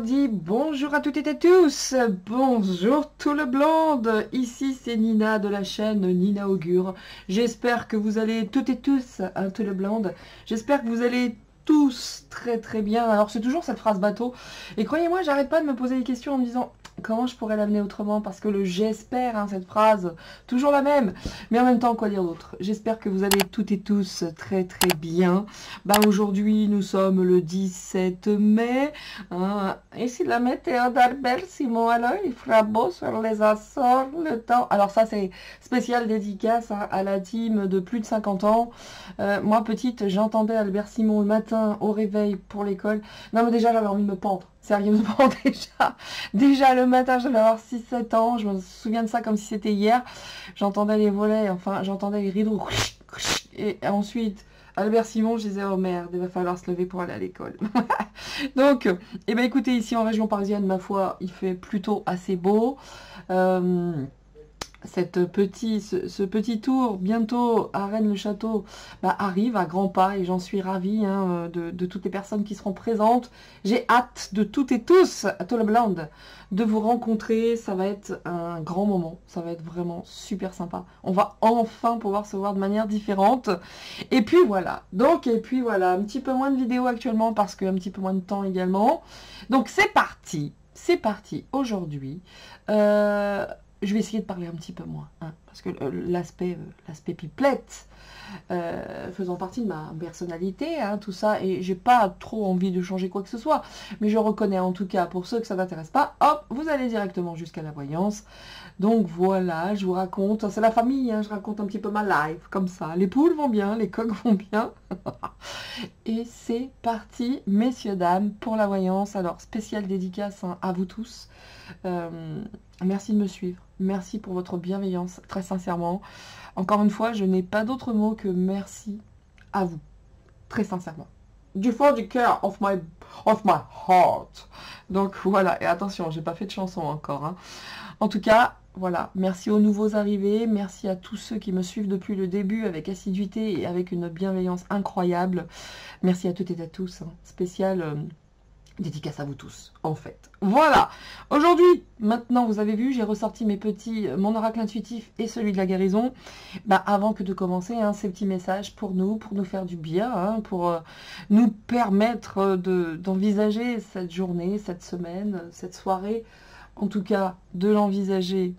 mardi, bonjour à toutes et à tous, bonjour tout le blonde, ici c'est Nina de la chaîne Nina Augure. J'espère que vous allez toutes et tous, hein, tout le blonde, j'espère que vous allez tous très très bien. Alors c'est toujours cette phrase bateau, et croyez-moi, j'arrête pas de me poser des questions en me disant comment je pourrais l'amener autrement, parce que le j'espère, hein, cette phrase, toujours la même, mais en même temps, quoi dire d'autre? J'espère que vous allez toutes et tous très très bien. Bah aujourd'hui, nous sommes le 17 mai, hein, et si la météo d'Albert Simon, alors il fera beau sur les Açores, le temps. Alors ça, c'est spécial dédicace, hein, à la team de plus de 50 ans. Moi, petite, j'entendais Albert Simon le matin au réveil pour l'école. Non, mais déjà, j'avais envie de me pendre. Sérieusement, déjà le matin, j'avais avoir 6-7 ans, je me souviens de ça comme si c'était hier. J'entendais les volets, enfin, j'entendais les rideaux. Et ensuite, Albert Simon, je disais, oh merde, il va falloir se lever pour aller à l'école. Donc, eh ben, écoutez, ici en région parisienne, ma foi, il fait plutôt assez beau. Ce petit tour bientôt à Rennes-le-Château arrive à grands pas et j'en suis ravie, hein, de toutes les personnes qui seront présentes. J'ai hâte de toutes et tous, à tout le blonde, de vous rencontrer. Ça va être un grand moment, ça va être vraiment super sympa. On va enfin pouvoir se voir de manière différente. Et puis voilà, un petit peu moins de vidéos actuellement parce qu'un petit peu moins de temps également. Donc c'est parti aujourd'hui. Je vais essayer de parler un petit peu moins, hein, parce que l'aspect pipelette, faisant partie de ma personnalité, hein, tout ça, et j'ai pas trop envie de changer quoi que ce soit, mais je reconnais en tout cas, pour ceux que ça n'intéresse pas, hop, vous allez directement jusqu'à la voyance. Donc voilà, je vous raconte, c'est la famille, hein, je raconte un petit peu ma life, comme ça. Les poules vont bien, les coqs vont bien. Et c'est parti, messieurs, dames, pour la voyance. Alors, spéciale dédicace, hein, à vous tous. Merci de me suivre. Merci pour votre bienveillance, très sincèrement. Encore une fois, je n'ai pas d'autre mot que merci à vous, très sincèrement. Du fond du cœur, of my heart. Donc voilà, et attention, j'ai pas fait de chanson encore, hein. En tout cas, voilà, merci aux nouveaux arrivés, merci à tous ceux qui me suivent depuis le début avec assiduité et avec une bienveillance incroyable. Merci à toutes et à tous, hein. Spécial dédicace à vous tous, en fait. Voilà, aujourd'hui, maintenant, vous avez vu, j'ai ressorti mon oracle intuitif et celui de la guérison. Avant que de commencer, hein, ces petits messages pour nous faire du bien, hein, pour nous permettre d'envisager cette journée, cette semaine, cette soirée, en tout cas, de l'envisager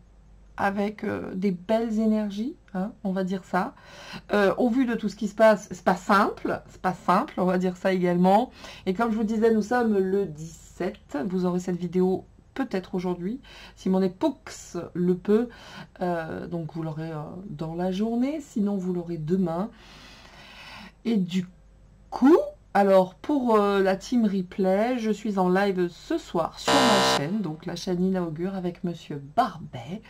avec des belles énergies, hein, on va dire ça. Au vu de tout ce qui se passe, c'est pas simple, on va dire ça également. Et comme je vous disais, nous sommes le 17, vous aurez cette vidéo peut-être aujourd'hui, si mon époux le peut, donc vous l'aurez dans la journée, sinon vous l'aurez demain. Et du coup, alors pour la team replay, je suis en live ce soir sur ma chaîne, donc la chaîne Nina Augure avec Monsieur Barbet,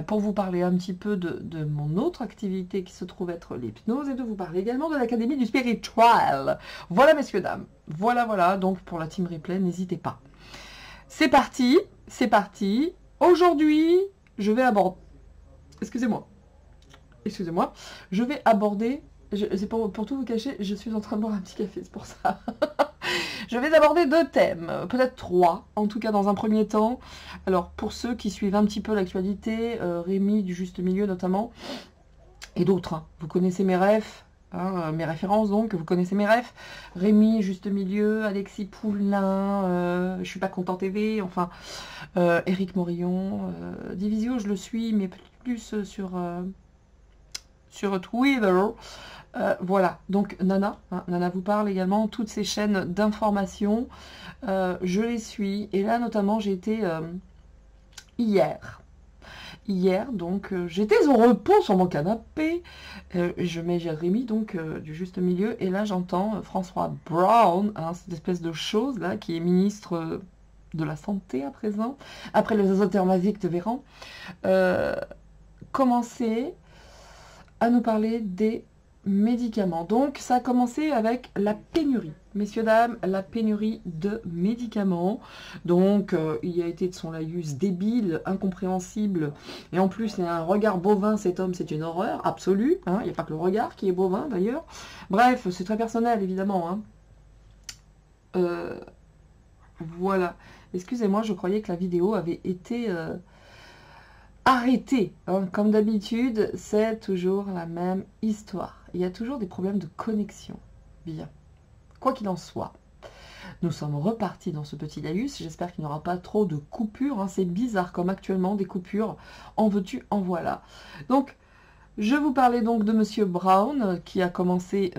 pour vous parler un petit peu de mon autre activité qui se trouve être l'hypnose et de vous parler également de l'Académie du Spiritual. Voilà messieurs, dames, voilà, donc pour la team replay, n'hésitez pas. C'est parti. Aujourd'hui, je vais aborder... Excusez-moi, je vais aborder... C'est pour tout vous cacher, je suis en train de boire un petit café, c'est pour ça. Je vais aborder 2 thèmes, peut-être 3, en tout cas dans un premier temps. Alors, pour ceux qui suivent un petit peu l'actualité, Rémi du Juste Milieu notamment, et d'autres, hein. Vous connaissez mes refs, hein, mes références donc, vous connaissez mes refs. Rémi, Juste Milieu, Alexis Poulain, Je suis pas content TV, enfin, Éric Morillon, Divisio, je le suis, mais plus sur Twitter. Voilà, donc Nana, hein, Nana vous parle également, toutes ces chaînes d'information, je les suis, et là notamment j'ai été hier, donc j'étais au repos sur mon canapé, je mets Jérémy donc du Juste Milieu, et là j'entends François Brown, hein, cette espèce de chose là, qui est ministre de la Santé à présent, après les azote de Véran, commencer à nous parler des médicaments. Donc ça a commencé avec la pénurie, messieurs dames, la pénurie de médicaments. Donc il a été de son laïus débile, incompréhensible, et en plus il a un regard bovin, cet homme, c'est une horreur absolue, hein. Il n'y a pas que le regard qui est bovin d'ailleurs. Bref, c'est très personnel évidemment, hein. Voilà. Excusez-moi, je croyais que la vidéo avait été arrêtée. Hein. Comme d'habitude, c'est toujours la même histoire. Il y a toujours des problèmes de connexion. Bien. Quoi qu'il en soit, nous sommes repartis dans ce petit laïus. J'espère qu'il n'y aura pas trop de coupures. Hein. C'est bizarre comme actuellement des coupures. En veux-tu, en voilà. Donc, je vous parlais donc de Monsieur Brown qui a commencé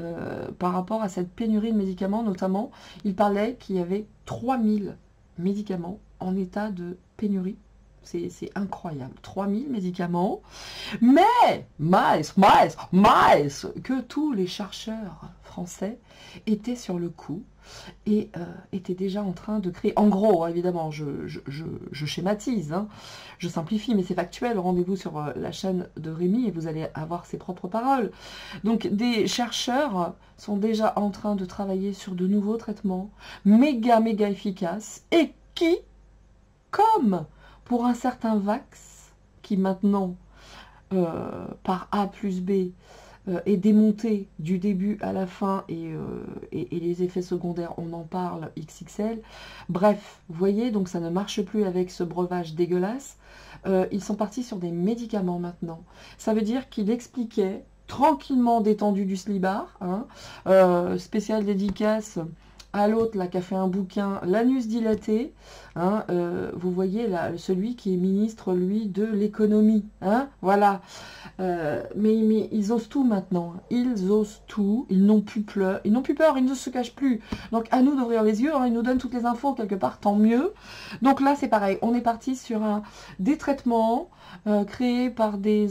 par rapport à cette pénurie de médicaments notamment. Il parlait qu'il y avait 3000 médicaments en état de pénurie. C'est incroyable. 3000 médicaments. Mais, que tous les chercheurs français étaient sur le coup et étaient déjà en train de créer, en gros, évidemment, je schématise, hein, je simplifie, mais c'est factuel, rendez-vous sur la chaîne de Rémi et vous allez avoir ses propres paroles. Donc, des chercheurs sont déjà en train de travailler sur de nouveaux traitements méga efficaces et qui, comme pour un certain Vax, qui maintenant, par A plus B, est démonté du début à la fin et les effets secondaires, on en parle, XXL. Bref, vous voyez, donc ça ne marche plus avec ce breuvage dégueulasse. Ils sont partis sur des médicaments maintenant. Ça veut dire qu'il expliquait tranquillement détendu du slibard, hein, spécial dédicace à l'autre là qui a fait un bouquin, l'anus dilaté, hein, vous voyez là, celui qui est ministre lui de l'économie, hein, voilà. Mais ils osent tout maintenant, ils osent tout, ils n'ont plus peur, ils ne se cachent plus. Donc à nous d'ouvrir les yeux, hein, ils nous donnent toutes les infos quelque part, tant mieux. Donc là c'est pareil, on est parti sur des traitements créés par des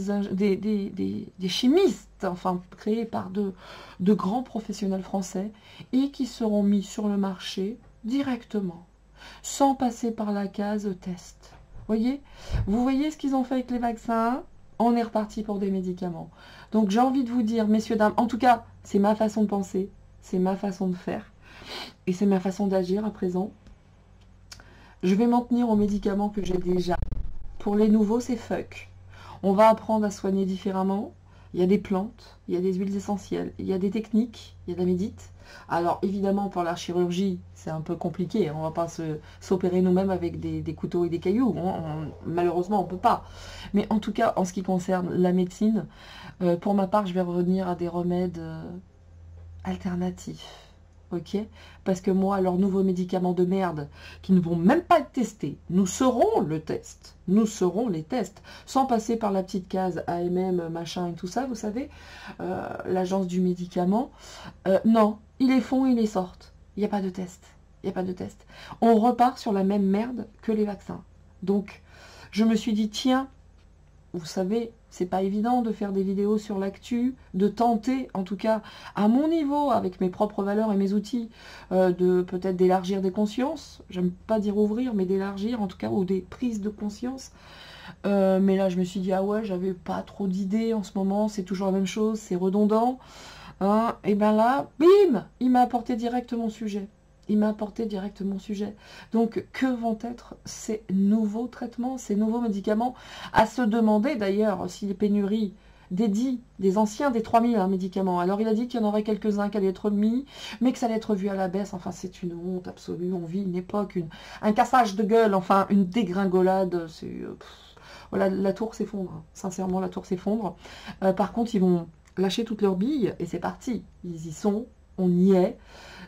chimistes, enfin créés par de grands professionnels français et qui seront mis sur le marché directement, sans passer par la case test. Vous voyez ce qu'ils ont fait avec les vaccins? On est reparti pour des médicaments. Donc j'ai envie de vous dire, messieurs, dames, en tout cas, c'est ma façon de penser, c'est ma façon de faire, et c'est ma façon d'agir à présent. Je vais m'en tenir aux médicaments que j'ai déjà. Pour les nouveaux, c'est fuck. On va apprendre à soigner différemment. Il y a des plantes, il y a des huiles essentielles, il y a des techniques, il y a de la médite. Alors évidemment pour la chirurgie, c'est un peu compliqué, on ne va pas s'opérer nous-mêmes avec des couteaux et des cailloux, malheureusement on ne peut pas. Mais en tout cas, en ce qui concerne la médecine, pour ma part, je vais revenir à des remèdes alternatifs. Ok, parce que moi, leurs nouveaux médicaments de merde qui ne vont même pas être testés, nous serons le test, nous serons les tests, sans passer par la petite case AMM, machin et tout ça, vous savez, l'agence du médicament. Non, ils les font, ils les sortent. Il n'y a pas de test, il n'y a pas de test. On repart sur la même merde que les vaccins. Donc, je me suis dit, tiens, vous savez, c'est pas évident de faire des vidéos sur l'actu, de tenter, en tout cas à mon niveau, avec mes propres valeurs et mes outils, de peut-être d'élargir des consciences. J'aime pas dire ouvrir, mais d'élargir en tout cas, ou des prises de conscience. Mais là, je me suis dit, ah ouais, j'avais pas trop d'idées en ce moment, c'est toujours la même chose, c'est redondant. Hein, et ben là, bim, il m'a apporté direct mon sujet. Il m'a apporté directement mon sujet. Donc, que vont être ces nouveaux traitements, ces nouveaux médicaments? À se demander d'ailleurs si les pénuries dédient des anciens des 3000 médicaments. Alors, il a dit qu'il y en aurait quelques-uns qui allaient être mis, mais que ça allait être vu à la baisse. Enfin, c'est une honte absolue. On vit une époque, un cassage de gueule, enfin, une dégringolade. Voilà, la tour s'effondre. Sincèrement, la tour s'effondre. Par contre, ils vont lâcher toutes leurs billes et c'est parti. Ils y sont, on y est.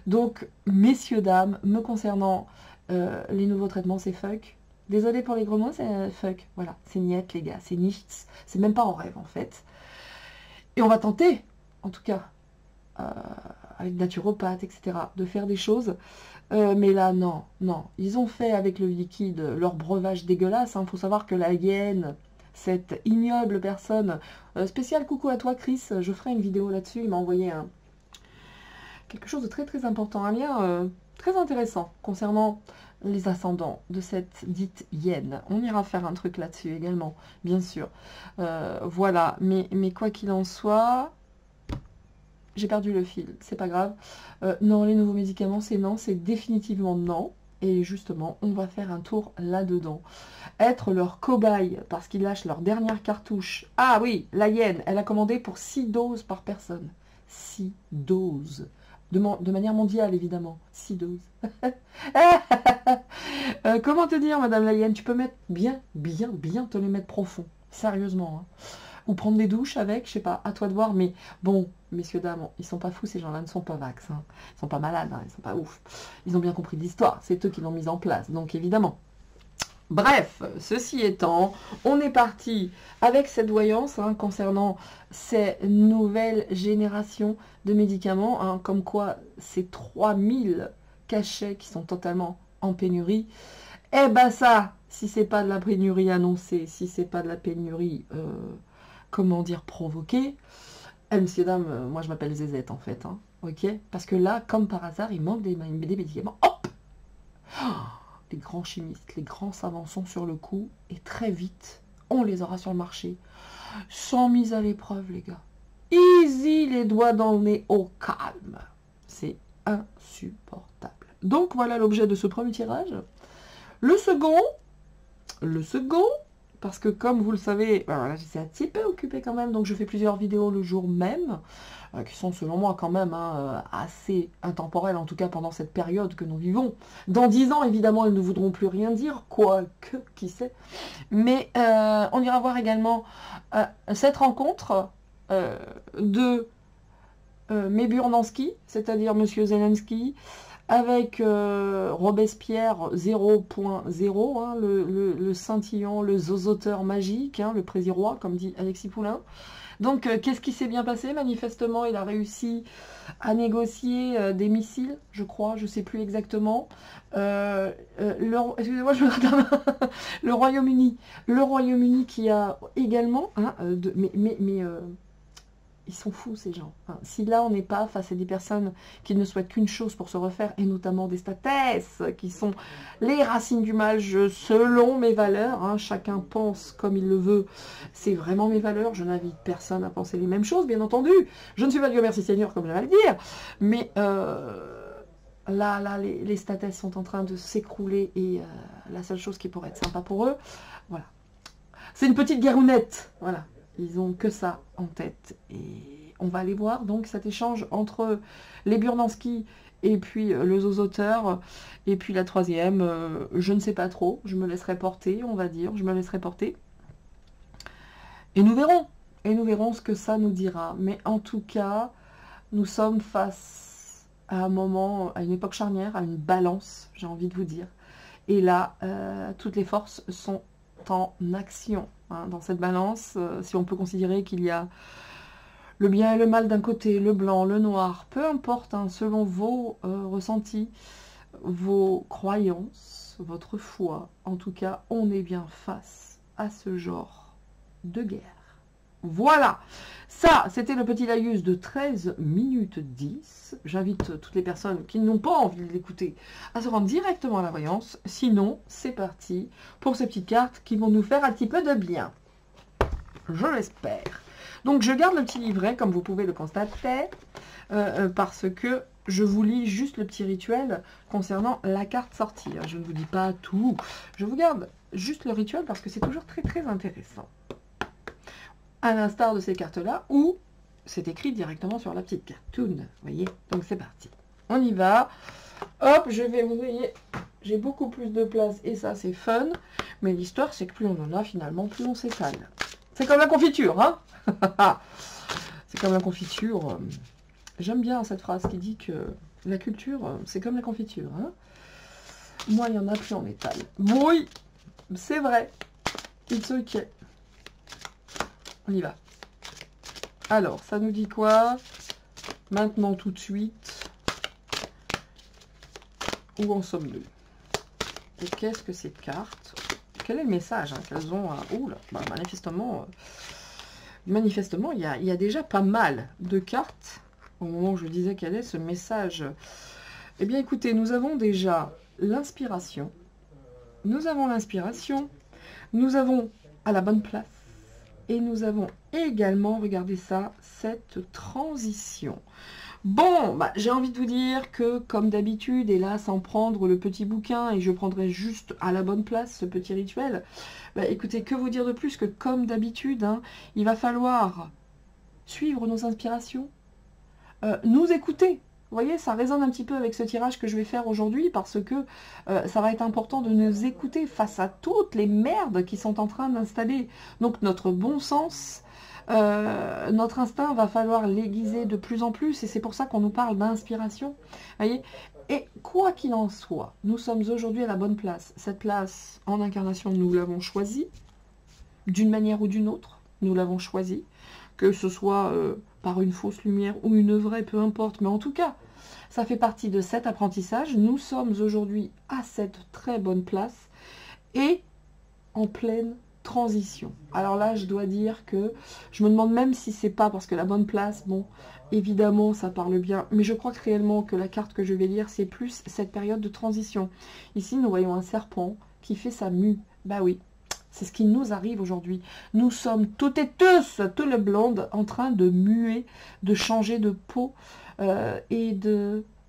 Donc, messieurs, dames, me concernant, les nouveaux traitements, c'est fuck. Désolé pour les gros mots, c'est fuck. Voilà, c'est niet, les gars, c'est nichts. C'est même pas en rêve, en fait. Et on va tenter, en tout cas, avec naturopathe, etc., de faire des choses. Mais là, non, non. Ils ont fait avec le liquide leur breuvage dégueulasse. Il faut savoir que la hyène, cette ignoble personne, spécial coucou à toi, Chris, je ferai une vidéo là-dessus. Il m'a envoyé quelque chose de très très important, un lien très intéressant concernant les ascendants de cette dite hyène. On ira faire un truc là-dessus également, bien sûr. Voilà, mais quoi qu'il en soit, j'ai perdu le fil, c'est pas grave. Non, les nouveaux médicaments, c'est non, c'est définitivement non. Et justement, on va faire un tour là-dedans. Être leur cobaye, parce qu'ils lâchent leur dernière cartouche. Ah oui, la hyène, elle a commandé pour 6 doses par personne. 6 doses. de manière mondiale, évidemment. 6 doses. Comment te dire, Madame Layenne, tu peux mettre bien te les mettre profond. Sérieusement. Hein. Ou prendre des douches avec, je sais pas, à toi de voir. Mais bon, messieurs, dames, ils sont pas fous, ces gens-là ne sont pas vax. Hein. Ils sont pas malades, hein, ils sont pas ouf. Ils ont bien compris l'histoire, c'est eux qui l'ont mise en place. Donc évidemment. Bref, ceci étant, on est parti avec cette voyance hein, concernant ces nouvelles générations de médicaments, hein, comme quoi ces 3000 cachets qui sont totalement en pénurie. Eh ben ça, si c'est pas de la pénurie annoncée, si c'est pas de la pénurie, comment dire, provoquée, messieurs, dames, moi je m'appelle Zézette en fait, hein, ok? Parce que là, comme par hasard, il manque des médicaments. Hop! Oh, les grands chimistes, les grands savants sont sur le coup, et très vite, on les aura sur le marché, sans mise à l'épreuve, les gars. Easy, les doigts dans le nez, au calme. C'est insupportable. Donc voilà l'objet de ce premier tirage. Le second, parce que comme vous le savez, voilà, j'étais un petit peu occupée quand même, donc je fais plusieurs vidéos le jour même, qui sont selon moi quand même hein, assez intemporelles, en tout cas pendant cette période que nous vivons. Dans 10 ans, évidemment, elles ne voudront plus rien dire, quoique, qui sait. Mais on ira voir également cette rencontre de Meburnanski, c'est-à-dire Monsieur Zelensky, avec Robespierre 0.0, hein, le scintillon, le zozoteur magique, hein, le prési-roi, comme dit Alexis Poulain. Donc, qu'est-ce qui s'est bien passé? Manifestement, il a réussi à négocier des missiles, je crois, je ne sais plus exactement. Excusez-moi, je me regarde la main. Le Royaume-Uni. Le Royaume-Uni qui a également... Hein, ils sont fous, ces gens. Hein. Si là, on n'est pas face à des personnes qui ne souhaitent qu'une chose pour se refaire, et notamment des statesses, qui sont les racines du mal, selon mes valeurs, hein, chacun pense comme il le veut, c'est vraiment mes valeurs, je n'invite personne à penser les mêmes choses, bien entendu. Je ne suis pas Dieu merci Seigneur, comme j'allais le dire, mais là, les statesses sont en train de s'écrouler, et la seule chose qui pourrait être sympa pour eux, voilà. C'est une petite guerrounette, voilà. Ils ont que ça en tête. Et on va aller voir donc cet échange entre les Burnanski et puis le zozoteur. Et puis la troisième, je ne sais pas trop. Je me laisserai porter, on va dire. Je me laisserai porter. Et nous verrons. Et nous verrons ce que ça nous dira. Mais en tout cas, nous sommes face à un moment, à une époque charnière, à une balance, j'ai envie de vous dire. Et là, toutes les forces sont en action. Hein, dans cette balance, si on peut considérer qu'il y a le bien et le mal d'un côté, le blanc, le noir, peu importe, hein, selon vos ressentis, vos croyances, votre foi, en tout cas, on est bien face à ce genre de guerre. Voilà, ça, c'était le petit laïus de 13 minutes 10. J'invite toutes les personnes qui n'ont pas envie de l'écouter à se rendre directement à la voyance. Sinon, c'est parti pour ces petites cartes qui vont nous faire un petit peu de bien. Je l'espère. Donc, je garde le petit livret, comme vous pouvez le constater, parce que je vous lis juste le petit rituel concernant la carte sortie. Je ne vous dis pas tout. Je vous garde juste le rituel parce que c'est toujours très, très intéressant. À l'instar de ces cartes-là, où c'est écrit directement sur la petite carte. Toon, vous voyez. Donc c'est parti. On y va. Hop, je vais, vous voyez, j'ai beaucoup plus de place et ça c'est fun. Mais l'histoire c'est que plus on en a finalement, plus on s'étale. C'est comme la confiture, hein. C'est comme la confiture. J'aime bien cette phrase qui dit que la culture, c'est comme la confiture. Hein. Moi, il y en a plus on étale. Oui, c'est vrai. It's ok. On y va. Alors, ça nous dit quoi? Maintenant, tout de suite. Où en sommes-nous? Et qu'est-ce que ces cartes? Quel est le message hein, qu'elles ont à... Ouh là, bah, manifestement, il y a déjà pas mal de cartes. Au moment où je disais quel est ce message. Eh bien, écoutez, nous avons déjà l'inspiration. Nous avons l'inspiration. Nous avons à la bonne place. Et nous avons également, regardez ça, cette transition. Bon, bah, j'ai envie de vous dire que, comme d'habitude, et là, sans prendre le petit bouquin, et je prendrai juste à la bonne place ce petit rituel, bah, écoutez, que vous dire de plus que, comme d'habitude, hein, il va falloir suivre nos inspirations, nous écouter, Vous voyez, ça résonne un petit peu avec ce tirage que je vais faire aujourd'hui parce que ça va être important de nous écouter face à toutes les merdes qui sont en train d'installer. Donc notre bon sens, notre instinct, va falloir l'aiguiser de plus en plus et c'est pour ça qu'on nous parle d'inspiration. Vous voyez, et quoi qu'il en soit, nous sommes aujourd'hui à la bonne place. Cette place en incarnation, nous l'avons choisie d'une manière ou d'une autre. Nous l'avons choisie, que ce soit par une fausse lumière ou une vraie, peu importe. Mais en tout cas, ça fait partie de cet apprentissage. Nous sommes aujourd'hui à cette très bonne place et en pleine transition. Alors là, je dois dire que je me demande même si c'est pas parce que la bonne place, bon, évidemment, ça parle bien, mais je crois que réellement que la carte que je vais lire, c'est plus cette période de transition. Ici, nous voyons un serpent qui fait sa mue. Bah oui, c'est ce qui nous arrive aujourd'hui. Nous sommes toutes et tous, tout le blonde, en train de muer, de changer de peau et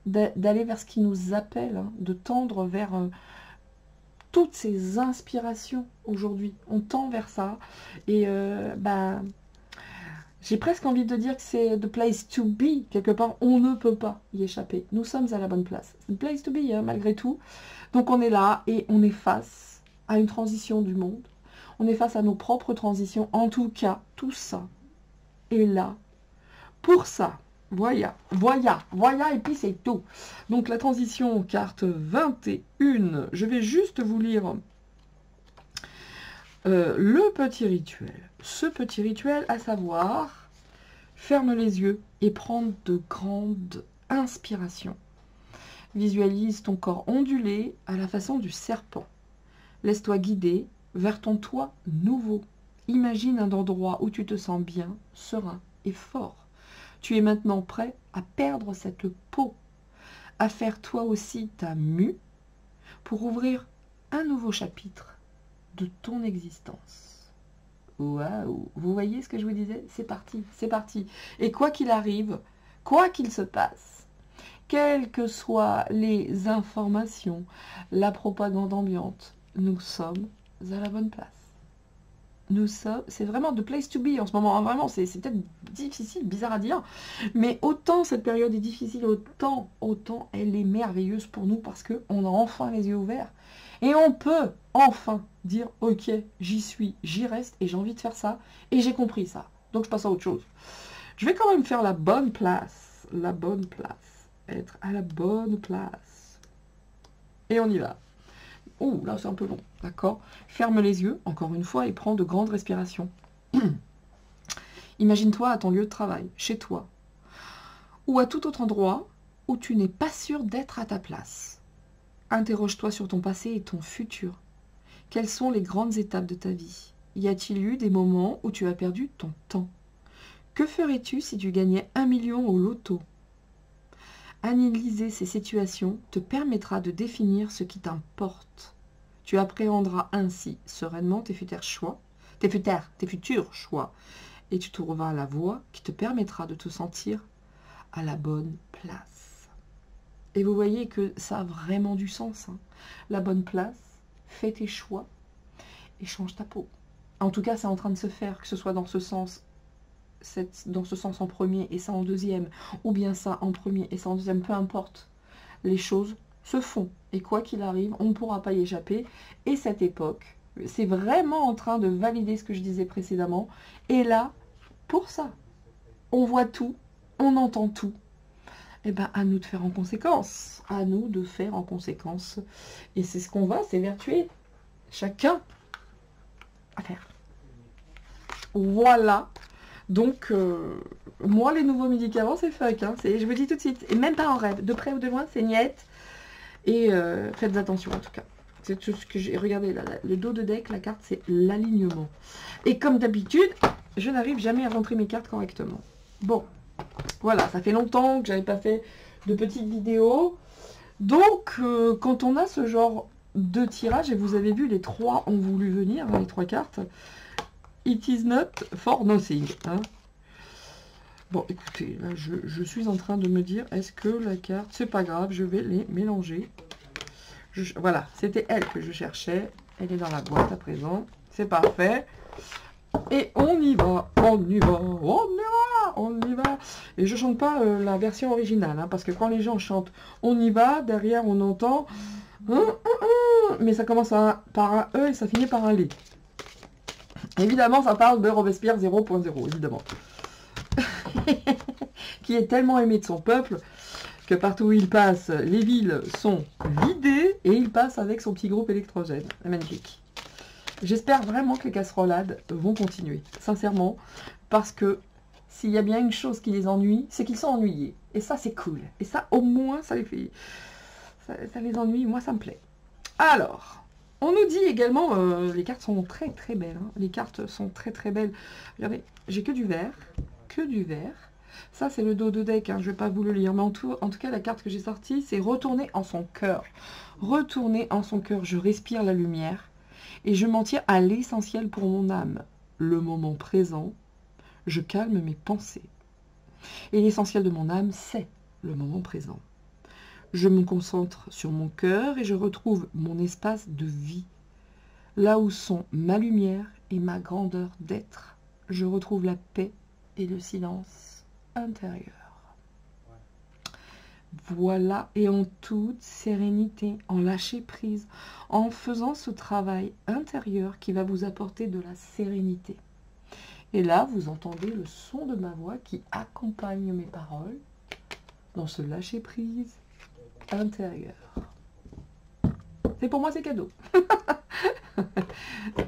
d'aller vers ce qui nous appelle, hein, de tendre vers toutes ces inspirations aujourd'hui. On tend vers ça. Et j'ai presque envie de dire que c'est the place to be. Quelque part, on ne peut pas y échapper. Nous sommes à la bonne place. C'est the place to be, hein, malgré tout. Donc on est là et on est face à une transition du monde. On est face à nos propres transitions. En tout cas, tout ça est là pour ça. Voilà, et puis c'est tout. Donc la transition, carte 21. Je vais juste vous lire le petit rituel. Ce petit rituel, à savoir, ferme les yeux et prendre de grandes inspirations. Visualise ton corps ondulé à la façon du serpent. Laisse-toi guider vers ton toit nouveau. Imagine un endroit où tu te sens bien, serein et fort. Tu es maintenant prêt à perdre cette peau, à faire toi aussi ta mue pour ouvrir un nouveau chapitre de ton existence. Waouh! Vous voyez ce que je vous disais? C'est parti, c'est parti. Et quoi qu'il arrive, quoi qu'il se passe, quelles que soient les informations, la propagande ambiante, nous sommes à la bonne place. Nous sommes, c'est vraiment the place to be en ce moment, hein, vraiment, c'est peut-être difficile, bizarre à dire, mais autant cette période est difficile, autant elle est merveilleuse pour nous parce qu'on a enfin les yeux ouverts et on peut enfin dire ok, j'y suis, j'y reste et j'ai envie de faire ça et j'ai compris ça, donc je passe à autre chose. Je vais quand même faire la bonne place, être à la bonne place et on y va. Oh, là c'est un peu long, d'accord. Ferme les yeux, encore une fois, et prends de grandes respirations. Imagine-toi à ton lieu de travail, chez toi, ou à tout autre endroit où tu n'es pas sûr d'être à ta place. Interroge-toi sur ton passé et ton futur. Quelles sont les grandes étapes de ta vie? Y a-t-il eu des moments où tu as perdu ton temps? Que ferais-tu si tu gagnais 1 million au loto? Analyser ces situations te permettra de définir ce qui t'importe. Tu appréhenderas ainsi sereinement tes futurs choix, et tu trouveras la voie qui te permettra de te sentir à la bonne place. Et vous voyez que ça a vraiment du sens, hein. La bonne place, fais tes choix et change ta peau. En tout cas, c'est en train de se faire, que ce soit dans ce sens en premier et ça en deuxième, ou bien ça en premier et ça en deuxième, peu importe. Les choses se font. Et quoi qu'il arrive, on ne pourra pas y échapper. Et cette époque, c'est vraiment en train de valider ce que je disais précédemment. Et là, pour ça, on voit tout, on entend tout. Et bien, à nous de faire en conséquence. À nous de faire en conséquence. Et c'est ce qu'on va s'évertuer. Chacun à faire. Voilà. Donc, moi, les nouveaux médicaments, c'est fuck. Hein. Je vous dis tout de suite. Et même pas en rêve. De près ou de loin, c'est niette. Et faites attention, en tout cas. C'est tout ce que j'ai. Regardez, là, le dos de deck, la carte, c'est l'alignement. Et comme d'habitude, je n'arrive jamais à rentrer mes cartes correctement. Bon, voilà. Ça fait longtemps que j'avais pas fait de petites vidéos. Donc, quand on a ce genre de tirage, et vous avez vu, les trois ont voulu venir, hein, les trois cartes... It is not for nothing. Hein. Bon, écoutez, là, je suis en train de me dire, est-ce que la carte, c'est pas grave, je vais les mélanger. Voilà, c'était elle que je cherchais. Elle est dans la boîte à présent. C'est parfait. Et on y va, on y va, on y va. on y va. Et je chante pas la version originale, hein, parce que quand les gens chantent on y va, derrière on entend mais ça commence par un E et ça finit par un L. Évidemment, ça parle de Robespierre 0.0, évidemment. Qui est tellement aimé de son peuple que partout où il passe, les villes sont vidées et il passe avec son petit groupe électrogène. C'est magnifique. J'espère vraiment que les casserolades vont continuer, sincèrement, parce que s'il y a bien une chose qui les ennuie, c'est qu'ils sont ennuyés. Et ça, c'est cool. Et ça, au moins, ça les fait... Ça les ennuie, moi, ça me plaît. Alors, on nous dit également, les cartes sont très très belles. Hein. Les cartes sont très très belles. Regardez, j'ai que du vert. Que du vert. Ça, c'est le dos de deck, hein, je ne vais pas vous le lire. Mais en tout cas, la carte que j'ai sortie, c'est retourner en son cœur. Retourner en son cœur. Je respire la lumière. Et je m'en tire à l'essentiel pour mon âme. Le moment présent. Je calme mes pensées. Et l'essentiel de mon âme, c'est le moment présent. Je me concentre sur mon cœur et je retrouve mon espace de vie. Là où sont ma lumière et ma grandeur d'être. Je retrouve la paix et le silence intérieur. Voilà, et en toute sérénité, en lâcher prise, en faisant ce travail intérieur qui va vous apporter de la sérénité. Et là, vous entendez le son de ma voix qui accompagne mes paroles dans ce lâcher prise intérieur. C'est pour moi, c'est cadeau.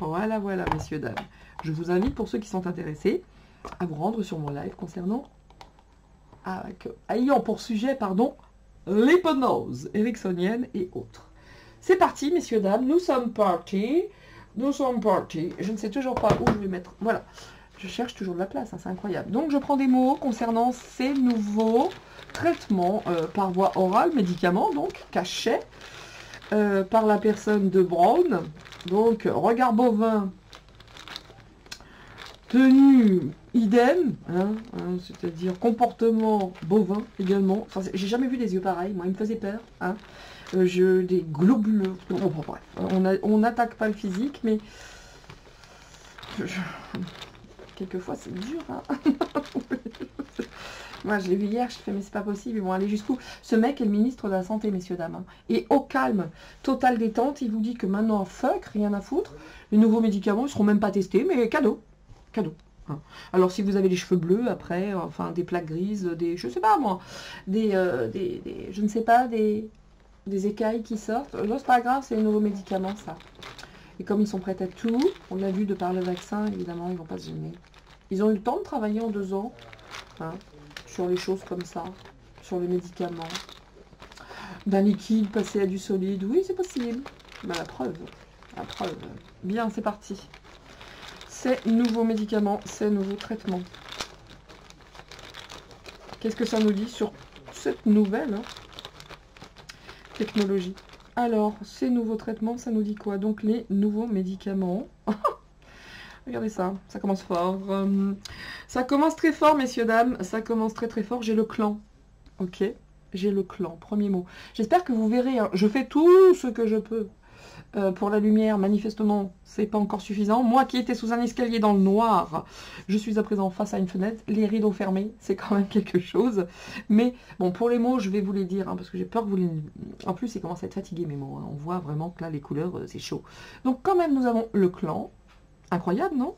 Voilà, voilà, messieurs, dames. Je vous invite, pour ceux qui sont intéressés, à vous rendre sur mon live concernant, ayant pour sujet, pardon, l'hypnose ericksonienne et autres. C'est parti, messieurs, dames, nous sommes partis. Nous sommes partis. Je ne sais toujours pas où je vais mettre. Voilà. Je cherche toujours de la place, hein, c'est incroyable. Donc, je prends des mots concernant ces nouveaux traitements par voie orale, médicaments, donc, cachés, par la personne de Brown. Donc, regard bovin, tenue idem, hein, c'est-à-dire comportement bovin également. Enfin, j'ai jamais vu des yeux pareils, moi, ils me faisaient peur. Hein. Des globuleux. Bon, bref, on n'attaque pas le physique, mais... Quelquefois, c'est dur. Hein. Moi, je l'ai vu hier, je fais, mais c'est pas possible, ils vont aller jusqu'où? Ce mec est le ministre de la Santé, messieurs, dames. Hein. Et au calme, totale détente, il vous dit que maintenant, fuck, rien à foutre. Les nouveaux médicaments, ils seront même pas testés, mais cadeau. Cadeau. Hein. Alors, si vous avez les cheveux bleus, après, enfin, des plaques grises, des, je sais pas moi, je ne sais pas, des écailles qui sortent. Non, c'est pas grave, c'est les nouveaux médicaments, ça. Et comme ils sont prêts à tout, on l'a vu de par le vaccin, évidemment, ils vont pas se gêner. Ils ont eu le temps de travailler en 2 ans, hein, sur les choses comme ça, sur les médicaments. D'un liquide passé à du solide, oui, c'est possible. Ben, la preuve. Bien, c'est parti. Ces nouveaux médicaments, ces nouveaux traitements. Qu'est-ce que ça nous dit sur cette nouvelle technologie? Alors, ces nouveaux traitements, ça nous dit quoi? Donc, les nouveaux médicaments. Regardez ça, ça commence fort. Ça commence très fort, messieurs, dames. Ça commence très, très fort. J'ai le clan. Ok, j'ai le clan. Premier mot. J'espère que vous verrez. Hein, je fais tout ce que je peux pour la lumière. Manifestement, c'est pas encore suffisant. Moi qui étais sous un escalier dans le noir, je suis à présent face à une fenêtre. Les rideaux fermés, c'est quand même quelque chose. Mais bon, pour les mots, je vais vous les dire, hein, parce que j'ai peur que vous les... En plus, ils commencent à être fatigués, mes mots. Hein. On voit vraiment que là, les couleurs, c'est chaud. Donc quand même, nous avons le clan. Incroyable, non?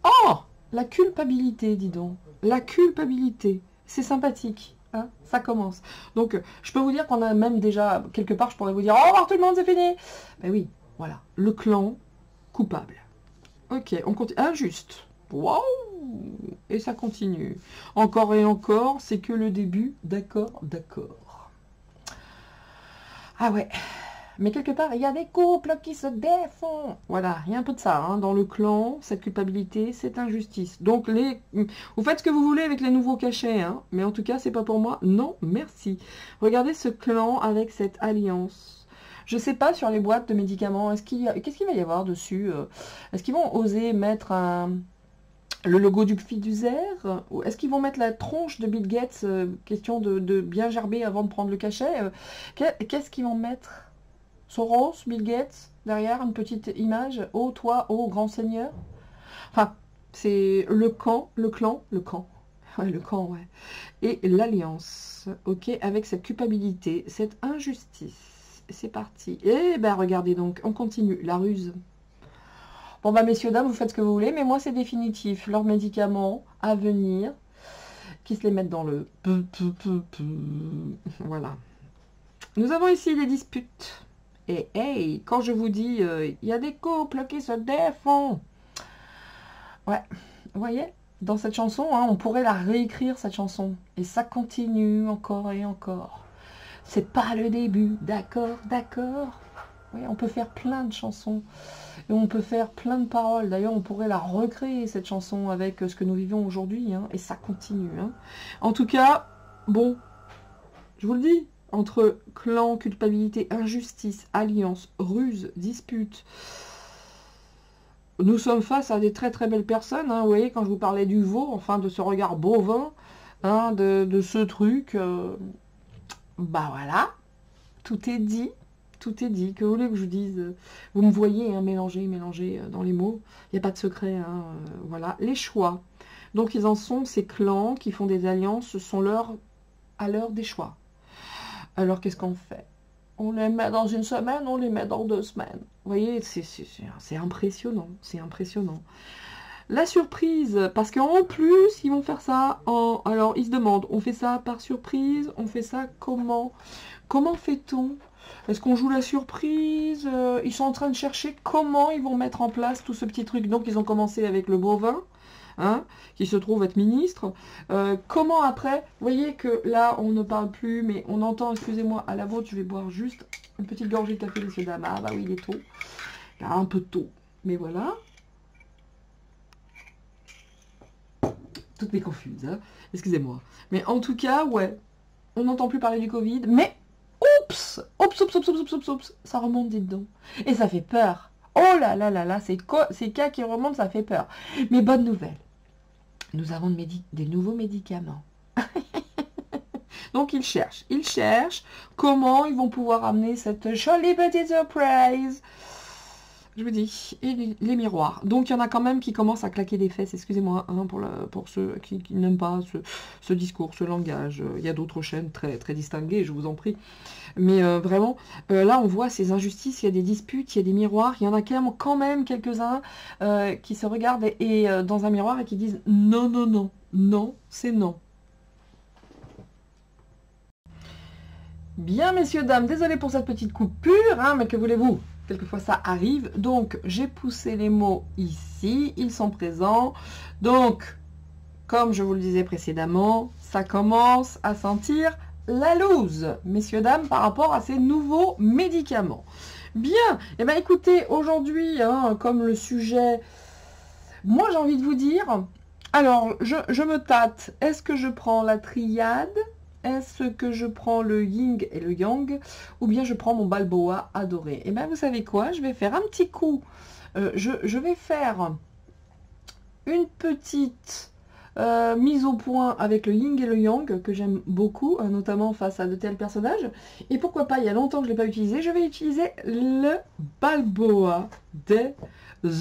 Oh! La culpabilité, dis donc. La culpabilité. C'est sympathique. Hein, ça commence. Donc, je peux vous dire qu'on a même déjà, quelque part, je pourrais vous dire, au revoir tout le monde, c'est fini. Ben oui, voilà. Le clan coupable. Ok, on continue. Injuste. Waouh! Et ça continue. Encore et encore, c'est que le début. D'accord, d'accord. Ah ouais. Mais quelque part, il y a des couples qui se défont. Voilà, il y a un peu de ça, hein, dans le clan, cette culpabilité, cette injustice. Donc, vous faites ce que vous voulez avec les nouveaux cachets, hein, mais en tout cas, c'est pas pour moi. Non, merci. Regardez ce clan avec cette alliance. Je sais pas sur les boîtes de médicaments, qu'est-ce qu'il va y avoir dessus? Est-ce qu'ils vont oser mettre le logo du Pfizer? Ou est-ce qu'ils vont mettre la tronche de Bill Gates, question de bien gerber avant de prendre le cachet? Qu'est-ce qu'ils vont mettre? Soros, Bill Gates, derrière une petite image. Oh, toi, oh, grand seigneur. Enfin, C'est le camp, ouais, le camp, ouais, et l'alliance, ok, avec cette culpabilité, cette injustice. C'est parti. Et ben regardez donc, on continue, la ruse. Bon bah messieurs, dames, vous faites ce que vous voulez, mais moi c'est définitif. Leurs médicaments à venir, qui se les mettent dans le... Voilà. Nous avons ici des disputes. Et hey, quand je vous dis, il y a des couples qui se défendent. Ouais, vous voyez, dans cette chanson, hein, on pourrait la réécrire, cette chanson. Et ça continue encore et encore. C'est pas le début, d'accord, d'accord. Oui, on peut faire plein de chansons. Et on peut faire plein de paroles. D'ailleurs, on pourrait la recréer, cette chanson, avec ce que nous vivons aujourd'hui. Hein, et ça continue. Hein. En tout cas, bon, je vous le dis, entre clan, culpabilité, injustice, alliance, ruse, dispute, nous sommes face à des très très belles personnes. Hein, vous voyez, quand je vous parlais du veau, enfin de ce regard bovin, hein, de ce truc, bah voilà, tout est dit. Tout est dit. Que vous voulez que je vous dise? Vous me voyez, hein, mélanger dans les mots. Il n'y a pas de secret. Hein, voilà. Les choix. Donc, ils en sont ces clans qui font des alliances. Ce sont à l'heure des choix. Alors, qu'est-ce qu'on fait? On les met dans une semaine, on les met dans 2 semaines. Vous voyez, c'est impressionnant. C'est impressionnant. La surprise, parce qu'en plus, ils vont faire ça Alors, ils se demandent, on fait ça par surprise? On fait ça comment? Comment fait-on? Est-ce qu'on joue la surprise? Ils sont en train de chercher comment ils vont mettre en place tout ce petit truc. Donc, ils ont commencé avec le bovin, hein, qui se trouve être ministre. Comment après? Vous voyez que là, on ne parle plus, mais on entend, excusez-moi, à la vôtre, je vais boire juste une petite gorgée de café, messieurs, dames. Ah, bah oui, il est tôt. Il y a un peu tôt. Mais voilà. Toutes mes confuses, hein. Excusez-moi. Mais en tout cas, ouais, on n'entend plus parler du Covid, mais oups, ça remonte des dents. Et ça fait peur. Oh là là là là, ces cas qui remontent, ça fait peur. Mais bonne nouvelle, nous avons des nouveaux médicaments. Donc ils cherchent comment ils vont pouvoir amener cette jolie petite surprise. Je vous dis, et les miroirs. Donc, il y en a quand même qui commencent à claquer des fesses, excusez-moi, hein, pour ceux qui n'aiment pas ce discours, ce langage. Il y a d'autres chaînes très, très distinguées, je vous en prie. Mais vraiment, là, on voit ces injustices, il y a des disputes, il y a des miroirs. Il y en a quand même quelques-uns qui se regardent dans un miroir et qui disent « Non, non, non, non, c'est non ». Bien, messieurs, dames, désolé pour cette petite coupure, hein, mais que voulez-vous? Quelquefois ça arrive. Donc j'ai poussé les mots ici, ils sont présents. Donc comme je vous le disais précédemment, ça commence à sentir la loose, messieurs dames, par rapport à ces nouveaux médicaments. Bien, et eh bien écoutez, aujourd'hui, hein, comme le sujet, moi j'ai envie de vous dire, alors je me tâte, est-ce que je prends la triade? Est-ce que je prends le yin et le yang, ou bien je prends mon Balboa adoré? Et bien vous savez quoi, je vais faire un petit coup, je vais faire une petite mise au point avec le yin et le yang, que j'aime beaucoup, notamment face à de tels personnages. Et pourquoi pas, il y a longtemps que je ne l'ai pas utilisé, je vais utiliser le Balboa des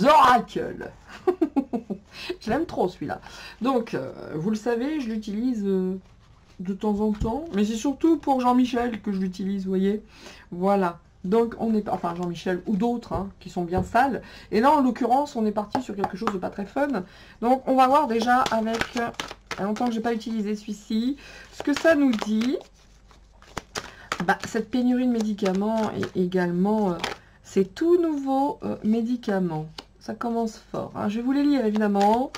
oracles. Je l'aime trop celui-là. Donc, vous le savez, je l'utilise... de temps en temps, mais c'est surtout pour Jean-Michel que je l'utilise, vous voyez, voilà, donc on est, enfin Jean-Michel ou d'autres, hein, qui sont bien sales, et là en l'occurrence on est parti sur quelque chose de pas très fun, donc on va voir déjà avec, il y a longtemps que j'ai pas utilisé celui-ci, ce que ça nous dit. Bah, cette pénurie de médicaments et également ces tout nouveaux médicaments, ça commence fort, hein. Je vais vous les lire évidemment,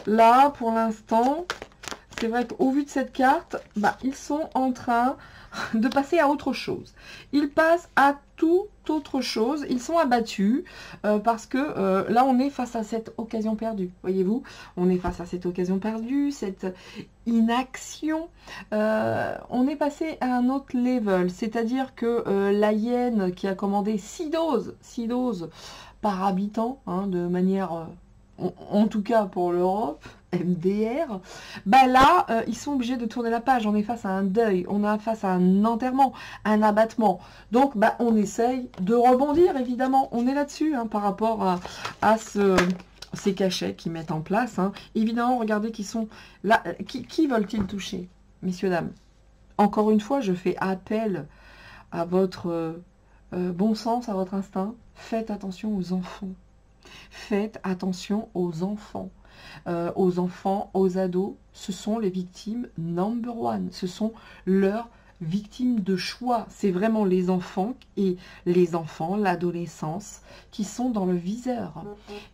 là pour l'instant. C'est vrai qu'au vu de cette carte, bah, ils sont en train de passer à autre chose. Ils passent à toute autre chose. Ils sont abattus parce que là, on est face à cette occasion perdue. Voyez-vous, on est face à cette occasion perdue, cette inaction. On est passé à un autre level. C'est-à-dire que la hyène qui a commandé 6 doses par habitant, hein, de manière... en tout cas pour l'Europe, MDR, bah là, ils sont obligés de tourner la page. On est face à un deuil, on est face à un enterrement, un abattement. Donc, bah, on essaye de rebondir, évidemment. On est là-dessus, hein, par rapport à ces cachets qu'ils mettent en place. Hein. Évidemment, regardez qui sont là. Qui veulent-ils toucher, messieurs, dames? Encore une fois, je fais appel à votre bon sens, à votre instinct. Faites attention aux enfants. Faites attention aux enfants. Aux ados. Ce sont les victimes number one. Ce sont leurs victimes de choix. C'est vraiment les enfants, l'adolescence, qui sont dans le viseur.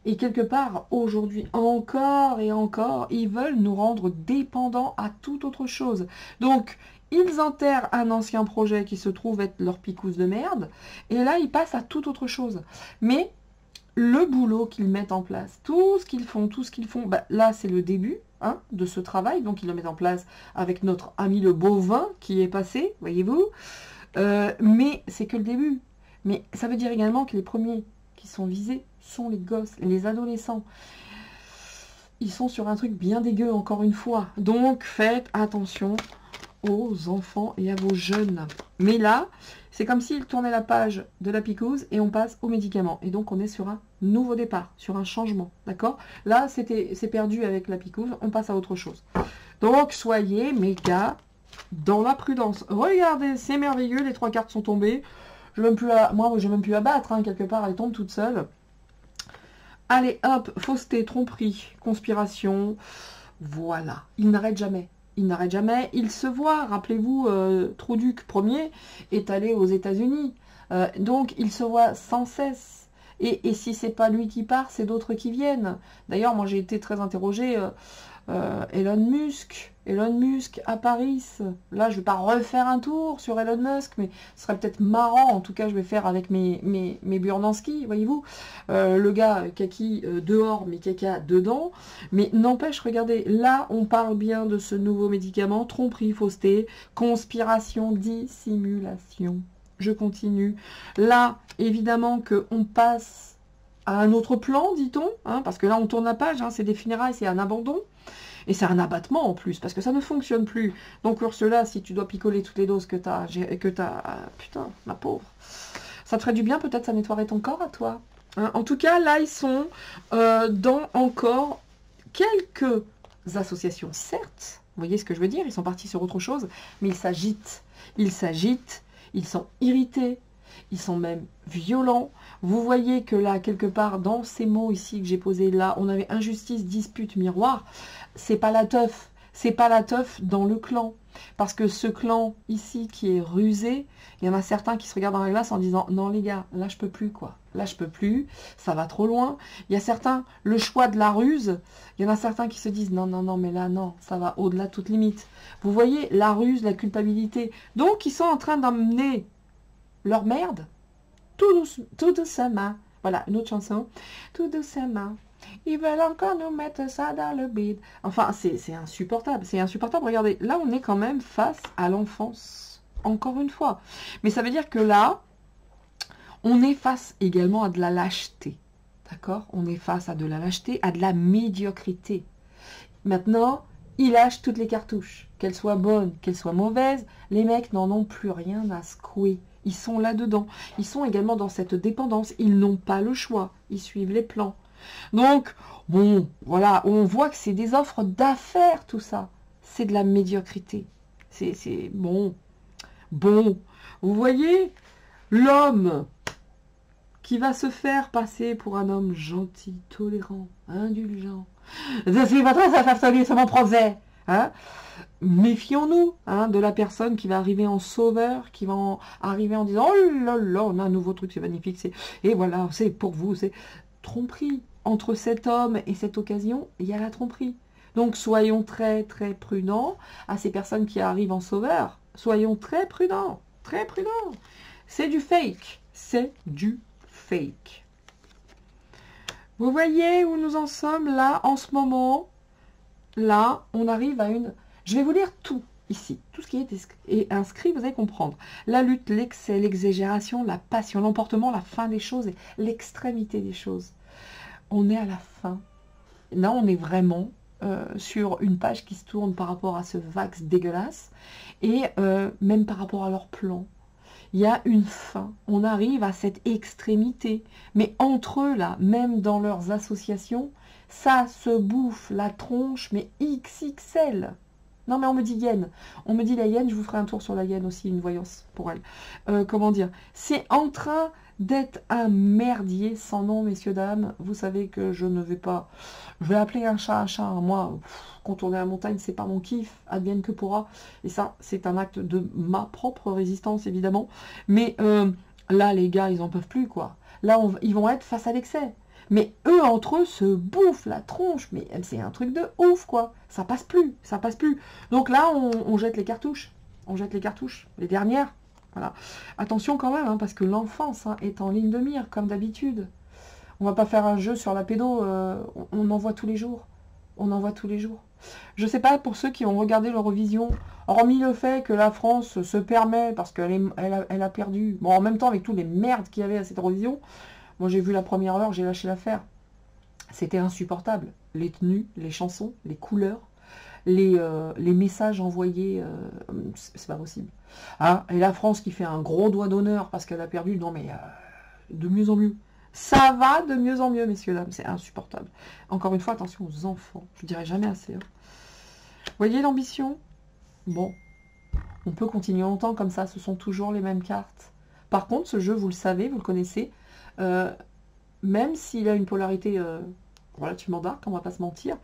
Et quelque part, aujourd'hui, encore et encore, ils veulent nous rendre dépendants à toute autre chose. Donc, ils enterrent un ancien projet qui se trouve être leur picousse de merde, et là, ils passent à toute autre chose. Mais le boulot qu'ils mettent en place, tout ce qu'ils font, bah, là, c'est le début, hein, de ce travail. Donc, ils le mettent en place avec notre ami le bovin qui est passé, voyez-vous. Mais c'est que le début. Mais ça veut dire également que les premiers qui sont visés sont les gosses, les adolescents. Ils sont sur un truc bien dégueu, encore une fois. Donc, faites attention aux enfants et à vos jeunes. Mais là, c'est comme s'ils tournaient la page de la picouse et on passe aux médicaments. Et donc, on est sur un nouveau départ, sur un changement, d'accord? Là, c'est perdu avec la picouse, on passe à autre chose. Donc, soyez méga dans la prudence. Regardez, c'est merveilleux, les 3 cartes sont tombées. Moi, j'ai même plus à battre, hein, quelque part, elles tombent toutes seules. Allez, hop, fausseté, tromperie, conspiration. Voilà, il n'arrête jamais. Il n'arrête jamais, il se voit, rappelez-vous, Trouduc Ier est allé aux États-Unis, donc il se voit sans cesse, et si c'est pas lui qui part, c'est d'autres qui viennent. D'ailleurs, moi j'ai été très interrogée, Elon Musk à Paris, là je vais pas refaire un tour sur Elon Musk, mais ce serait peut-être marrant, en tout cas je vais faire avec mes Burnansky, voyez-vous, le gars kaki dehors, mais caca dedans, mais n'empêche, regardez, là on parle bien de ce nouveau médicament, tromperie, fausseté, conspiration, dissimulation. Je continue. Là, évidemment qu'on passe à un autre plan, dit-on, hein, parce que là on tourne la page, hein, c'est des funérailles, c'est un abandon. Et c'est un abattement en plus, parce que ça ne fonctionne plus. Donc Ursula, si tu dois picoler toutes les doses que tu as, putain, ma pauvre, ça te ferait du bien, peut-être ça nettoierait ton corps à toi. Hein, en tout cas, là, ils sont dans encore quelques associations, certes. Vous voyez ce que je veux dire? Ils sont partis sur autre chose, mais ils s'agitent. Ils s'agitent, ils sont irrités, ils sont même violents. Vous voyez que là, quelque part, dans ces mots ici que j'ai posés là, on avait injustice, dispute, miroir. C'est pas la teuf. C'est pas la teuf dans le clan. Parce que ce clan ici qui est rusé, il y en a certains qui se regardent dans la glace en disant « Non les gars, là je peux plus quoi. Là je peux plus, ça va trop loin. » Il y a certains, le choix de la ruse, il y en a certains qui se disent « Non, non, non, mais là non, ça va au-delà de toute limite. » Vous voyez, la ruse, la culpabilité. Donc ils sont en train d'emmener leur merde tout doucement. Voilà, une autre chanson. Tout doucement. Ils veulent encore nous mettre ça dans le bide. Enfin, c'est insupportable. C'est insupportable. Regardez, là, on est quand même face à l'enfance. Encore une fois. Mais ça veut dire que là, on est face également à de la lâcheté. D'accord? On est face à de la lâcheté, à de la médiocrité. Maintenant, ils lâchent toutes les cartouches. Qu'elles soient bonnes, qu'elles soient mauvaises, les mecs n'en ont plus rien à secouer. Ils sont là-dedans. Ils sont également dans cette dépendance. Ils n'ont pas le choix. Ils suivent les plans. Donc, bon, voilà, on voit que c'est des offres d'affaires, tout ça. C'est de la médiocrité. C'est bon. Bon, vous voyez, l'homme qui va se faire passer pour un homme gentil, tolérant, indulgent. Je suis pas très à faire saluer sur mon procès. Hein? Méfions-nous hein, de la personne qui va arriver en sauveur, qui va arriver en disant « Oh là là, on a un nouveau truc, c'est magnifique. Et voilà, c'est pour vous. » C'est tromperie. Entre cet homme et cette occasion, il y a la tromperie. Donc, soyons très, très prudents à ces personnes qui arrivent en sauveur. Soyons très prudents. Très prudents. C'est du fake. C'est du fake. Vous voyez où nous en sommes là, en ce moment? Là, on arrive à une... Je vais vous lire tout ici. Tout ce qui est inscrit, vous allez comprendre. La lutte, l'excès, l'exagération, la passion, l'emportement, la fin des choses et l'extrémité des choses. On est à la fin. Là, on est vraiment sur une page qui se tourne par rapport à ce vax dégueulasse et même par rapport à leur plan. Il y a une fin. On arrive à cette extrémité. Mais entre eux, là, même dans leurs associations, ça se bouffe la tronche, mais XXL. Non, mais on me dit hyène. On me dit la hyène, je vous ferai un tour sur la hyène aussi, une voyance pour elle. Comment dire? C'est en train d'être un merdier sans nom, messieurs, dames. Vous savez que je ne vais pas... Je vais appeler un chat un chat. Moi, contourner la montagne, c'est pas mon kiff. Advienne que pourra. Et ça, c'est un acte de ma propre résistance, évidemment. Mais là, les gars, ils en peuvent plus, quoi. Là, ils vont être face à l'excès. Mais eux, entre eux, se bouffent la tronche. Mais c'est un truc de ouf, quoi. Ça passe plus, ça passe plus. Donc là, on jette les cartouches. On jette les cartouches, les dernières. Voilà. Attention quand même, hein, parce que l'enfance est en ligne de mire, comme d'habitude. On va pas faire un jeu sur la pédo. On en voit tous les jours. On en voit tous les jours. Je sais pas, pour ceux qui ont regardé l'Eurovision, hormis le fait que la France se permet, parce qu'elle elle a perdu, bon, en même temps, avec tous les merdes qu'il y avait à cette Eurovision, moi, j'ai vu la première heure, j'ai lâché l'affaire. C'était insupportable. Les tenues, les chansons, les couleurs, les messages envoyés, c'est pas possible. Hein, et la France qui fait un gros doigt d'honneur parce qu'elle a perdu, non mais de mieux en mieux. Ça va de mieux en mieux, messieurs, dames, c'est insupportable. Encore une fois, attention aux enfants, je dirais jamais assez. Hein. Vous voyez l'ambition? Bon, on peut continuer longtemps comme ça, ce sont toujours les mêmes cartes. Par contre, ce jeu, vous le savez, vous le connaissez, même s'il a une polarité relativement dark, on va pas se mentir,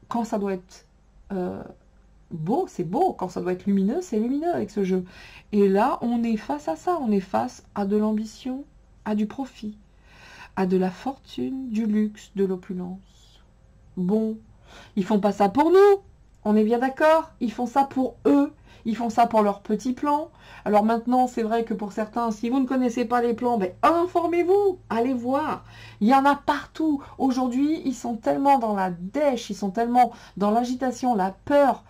quand ça doit être beau, c'est beau, quand ça doit être lumineux, c'est lumineux avec ce jeu. Et là, on est face à ça, on est face à de l'ambition, à du profit, à de la fortune, du luxe, de l'opulence. Bon, ils font pas ça pour nous, on est bien d'accord, ils font ça pour eux. Ils font ça pour leur petit plan. Alors maintenant, c'est vrai que pour certains, si vous ne connaissez pas les plans, ben informez-vous, allez voir. Il y en a partout. Aujourd'hui, ils sont tellement dans la dèche, ils sont tellement dans l'agitation, la peur,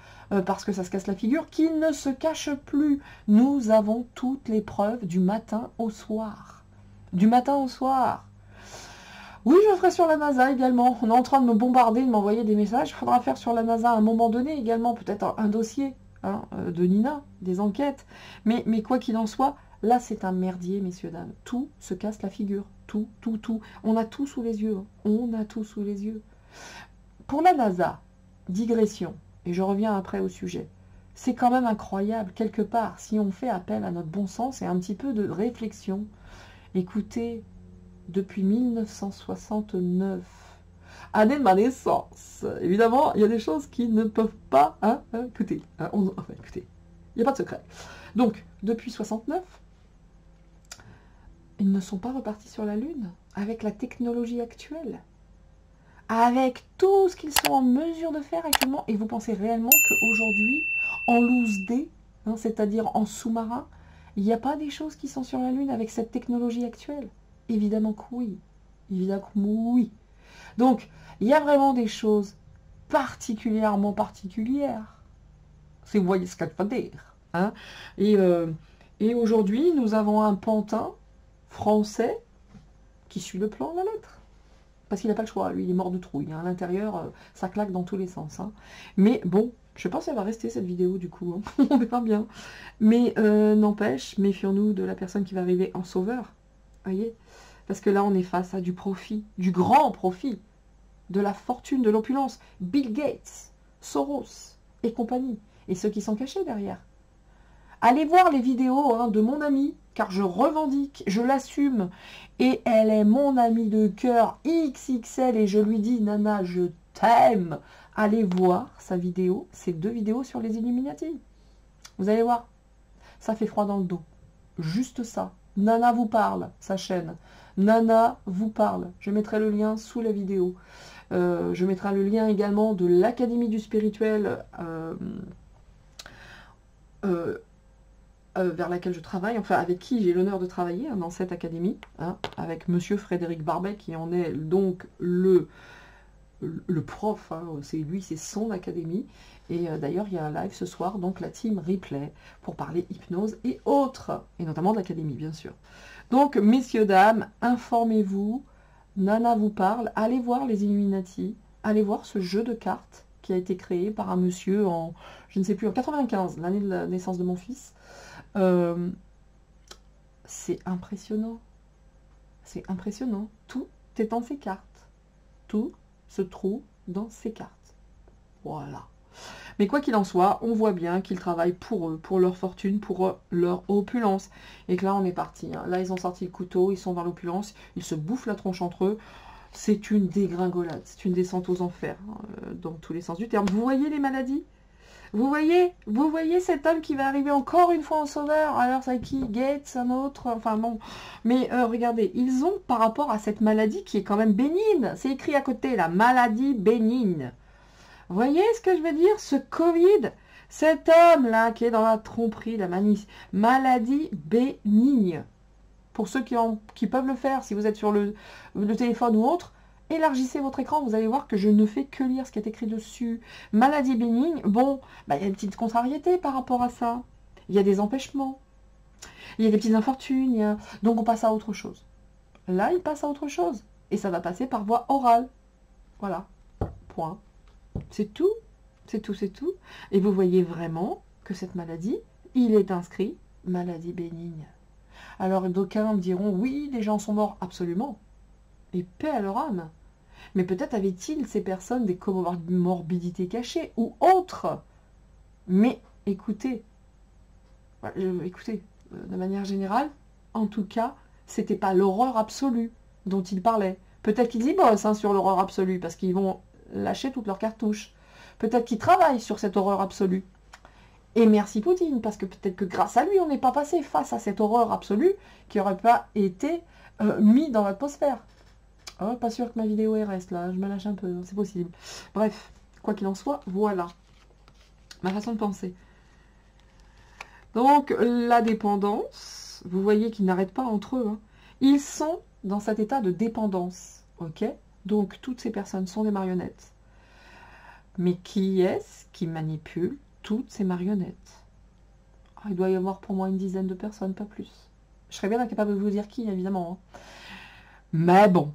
parce que ça se casse la figure, qu'ils ne se cachent plus. Nous avons toutes les preuves du matin au soir. Du matin au soir. Oui, je ferai sur la NASA également. On est en train de me bombarder, de m'envoyer des messages. Il faudra faire sur la NASA à un moment donné également, peut-être un dossier. Hein, de Nina, des enquêtes. Mais quoi qu'il en soit, là c'est un merdier, messieurs, dames. Tout se casse la figure. Tout. On a tout sous les yeux. Hein. On a tout sous les yeux. Pour la NASA, digression, et je reviens après au sujet, c'est quand même incroyable, quelque part, si on fait appel à notre bon sens et un petit peu de réflexion. Écoutez, depuis 1969, année de ma naissance. Évidemment, il y a des choses qui ne peuvent pas... écoutez, écoutez, il n'y a pas de secret. Donc, depuis 69, ils ne sont pas repartis sur la Lune avec la technologie actuelle. Avec tout ce qu'ils sont en mesure de faire actuellement. Et vous pensez réellement qu'aujourd'hui, en loose D, c'est-à-dire en sous-marin, il n'y a pas des choses qui sont sur la Lune avec cette technologie actuelle? Évidemment que oui. Évidemment que oui. Donc, il y a vraiment des choses particulièrement particulières. Si vous voyez ce qu'elle veut dire. Hein. Et aujourd'hui, nous avons un pantin français qui suit le plan à la lettre. Parce qu'il n'a pas le choix, lui, il est mort de trouille. Hein. À l'intérieur, ça claque dans tous les sens. Hein. Mais bon, je pense qu'elle va rester cette vidéo du coup. Hein. On verra bien. Mais n'empêche, méfions-nous de la personne qui va arriver en sauveur. Voyez? Parce que là, on est face à du profit, du grand profit, de la fortune, de l'opulence. Bill Gates, Soros et compagnie. Et ceux qui sont cachés derrière. Allez voir les vidéos de mon amie, car je revendique, je l'assume. Et elle est mon amie de cœur XXL. Et je lui dis, Nana, je t'aime. Allez voir sa vidéo, ces 2 vidéos sur les Illuminati. Vous allez voir, ça fait froid dans le dos. Juste ça. Nana vous parle, sa chaîne. Nana vous parle. Je mettrai le lien sous la vidéo. Je mettrai le lien également de l'Académie du Spirituel vers laquelle je travaille, enfin avec qui j'ai l'honneur de travailler dans cette académie, avec monsieur Frédéric Barbet qui en est donc le prof, c'est lui, c'est son académie. Et d'ailleurs, il y a un live ce soir, donc la team replay, pour parler hypnose et autres, et notamment de l'académie, bien sûr. Donc, messieurs, dames, informez-vous, Nana vous parle, allez voir les Illuminati, allez voir ce jeu de cartes qui a été créé par un monsieur en, je ne sais plus, en 95, l'année de la naissance de mon fils. C'est impressionnant. C'est impressionnant. Tout est dans ces cartes. Tout se trouve dans ces cartes. Voilà. Mais quoi qu'il en soit, on voit bien qu'ils travaillent pour eux, pour leur fortune, pour leur opulence. Et que là, on est parti. Hein. Là, ils ont sorti le couteau, ils sont dans l'opulence, ils se bouffent la tronche entre eux. C'est une dégringolade, c'est une descente aux enfers, hein, dans tous les sens du terme. Vous voyez les maladies? Vous voyez cet homme qui va arriver encore une fois en sauveur. Alors, c'est qui? Gates, un autre, enfin bon. Mais regardez, ils ont, par rapport à cette maladie qui est quand même bénigne, c'est écrit à côté, la maladie bénigne. Vous voyez ce que je veux dire? Ce Covid, cet homme-là qui est dans la tromperie, la maladie bénigne. Pour ceux qui peuvent le faire, si vous êtes sur le téléphone ou autre, élargissez votre écran, vous allez voir que je ne fais que lire ce qui est écrit dessus. Maladie bénigne, bon, bah, il y a une petite contrariété par rapport à ça. Il y a des empêchements. Il y a des petites infortunes. Donc on passe à autre chose. Là, il passe à autre chose. Et ça va passer par voie orale. Voilà. Point. C'est tout. C'est tout, c'est tout. Et vous voyez vraiment que cette maladie, il est inscrit maladie bénigne. Alors d'aucuns me diront, oui, les gens sont morts. Absolument. Et paix à leur âme. Mais peut-être avaient-ils, ces personnes, des comorbidités cachées ou autres. Mais écoutez, de manière générale, en tout cas, c'était pas l'horreur absolue dont ils parlaient. Peut-être qu'ils y bossent hein, sur l'horreur absolue, parce qu'ils vont lâcher toutes leurs cartouches. Peut-être qu'ils travaillent sur cette horreur absolue. Et merci Poutine, parce que peut-être que grâce à lui, on n'est pas passé face à cette horreur absolue qui n'aurait pas été mise dans l'atmosphère. Oh, pas sûr que ma vidéo reste là, je me lâche un peu, c'est possible. Bref, quoi qu'il en soit, voilà ma façon de penser. Donc, la dépendance, vous voyez qu'ils n'arrêtent pas entre eux. Hein. Ils sont dans cet état de dépendance, ok? Donc, toutes ces personnes sont des marionnettes. Mais qui est-ce qui manipule toutes ces marionnettes? Oh, il doit y avoir pour moi une dizaine de personnes, pas plus. Je serais bien incapable de vous dire qui, évidemment. Hein. Mais bon,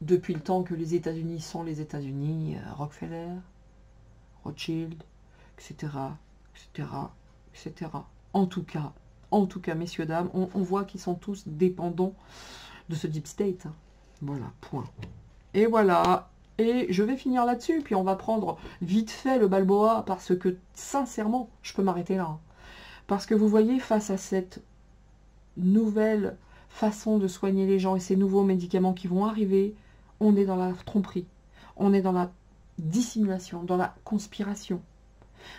depuis le temps que les États-Unis sont les États-Unis, Rockefeller, Rothschild, etc., etc., etc. En tout cas, messieurs, dames, on voit qu'ils sont tous dépendants de ce deep state. Voilà, point. Et voilà, et je vais finir là-dessus, puis on va prendre vite fait le Balboa, parce que, sincèrement, je peux m'arrêter là. Hein. Parce que vous voyez, face à cette nouvelle façon de soigner les gens et ces nouveaux médicaments qui vont arriver, on est dans la tromperie, on est dans la dissimulation, dans la conspiration.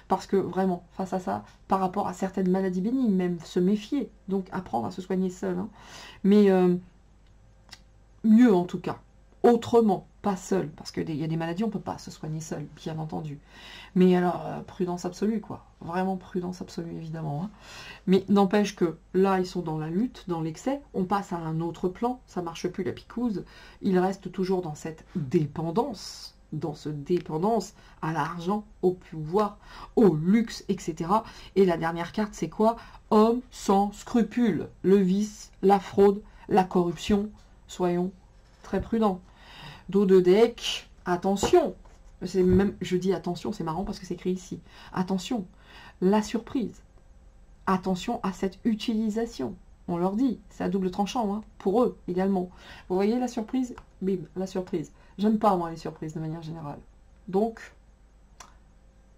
Parce que vraiment, face à ça, par rapport à certaines maladies bénignes, même se méfier, donc apprendre à se soigner seul. Hein. Mais mieux en tout cas, autrement, pas seul, parce qu'il y a des maladies, on ne peut pas se soigner seul, bien entendu. Mais alors, prudence absolue, quoi. Vraiment prudence absolue, évidemment. Hein. Mais n'empêche que là, ils sont dans la lutte, dans l'excès. On passe à un autre plan, ça ne marche plus la picouse. Ils restent toujours dans cette dépendance, à l'argent, au pouvoir, au luxe, etc. Et la dernière carte, c'est quoi? Homme sans scrupules. Le vice, la fraude, la corruption. Soyons très prudents. Dos de deck, attention. Même, je dis attention, c'est marrant parce que c'est écrit ici. Attention, la surprise. Attention à cette utilisation. On leur dit, c'est à double tranchant, hein, pour eux également. Vous voyez la surprise? Bim, la surprise. J'aime pas, moi, les surprises de manière générale. Donc,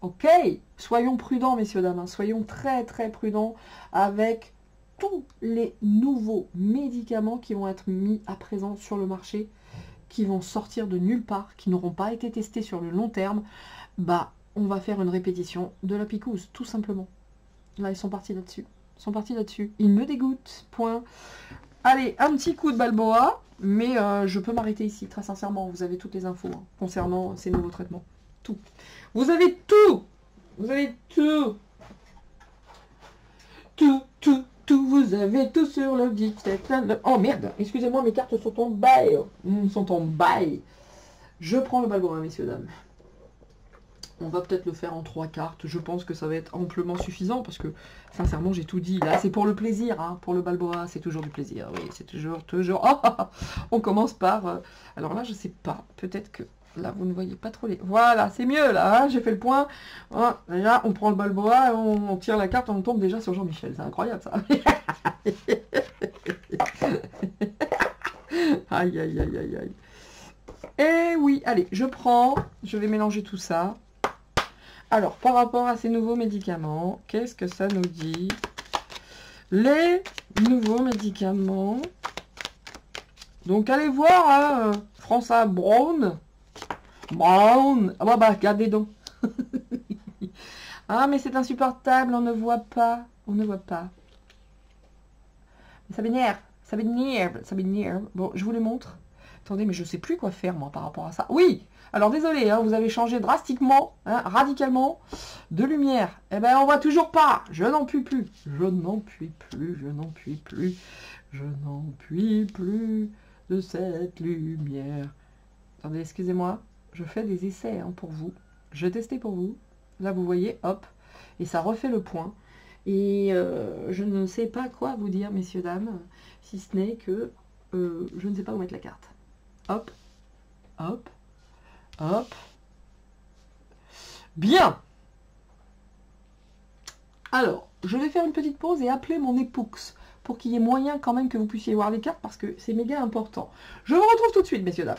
ok, soyons prudents, messieurs, dames. Hein, soyons très, très prudents avec tous les nouveaux médicaments qui vont être mis à présent sur le marché, qui vont sortir de nulle part, qui n'auront pas été testés sur le long terme. Bah, on va faire une répétition de la picouse, tout simplement. Là, ils sont partis là-dessus. Ils me dégoûtent, point. Allez, un petit coup de Balboa, mais je peux m'arrêter ici, très sincèrement. Vous avez toutes les infos hein, concernant ces nouveaux traitements. Tout. Vous avez tout. Vous avez tout. Vous avez tout sur le deep state. Oh merde, excusez-moi, mes cartes sont en bail. Je prends le Balboa, messieurs, dames. On va peut-être le faire en 3 cartes. Je pense que ça va être amplement suffisant parce que, sincèrement, j'ai tout dit. Là, c'est pour le plaisir. Hein. Pour le Balboa, c'est toujours du plaisir. Oui, c'est toujours... Oh, on commence par... Alors là, je sais pas. Peut-être que Là, vous ne voyez pas trop les... Voilà, c'est mieux, là, hein, j'ai fait le point. Hein, déjà, on prend le Balboa, on tire la carte, on tombe déjà sur Jean-Michel. C'est incroyable, ça. Aïe, aïe, aïe, aïe, aïe. Et oui, allez, je vais mélanger tout ça. Alors, par rapport à ces nouveaux médicaments, qu'est-ce que ça nous dit? Les nouveaux médicaments. Donc, allez voir, hein, François Brown. Brown. Ah bah, regardez donc. Ah, mais c'est insupportable, on ne voit pas. On ne voit pas. Ça m'énerve, ça m'énerve, ça m'énerve. Bon, je vous les montre. Attendez, mais je ne sais plus quoi faire, moi, par rapport à ça. Oui, alors désolé, hein, vous avez changé drastiquement, hein, radicalement, de lumière. Eh ben, on voit toujours pas. Je n'en puis plus. Je n'en puis plus, je n'en puis plus. Je n'en puis plus de cette lumière. Attendez, excusez-moi. Je fais des essais hein, pour vous. Je testais pour vous. Là, vous voyez, hop. Et ça refait le point. Et je ne sais pas quoi vous dire, messieurs, dames, si ce n'est que je ne sais pas où mettre la carte. Hop, hop, hop. Bien. Alors, je vais faire une petite pause et appeler mon époux pour qu'il y ait moyen quand même que vous puissiez voir les cartes parce que c'est méga important. Je vous retrouve tout de suite, messieurs, dames.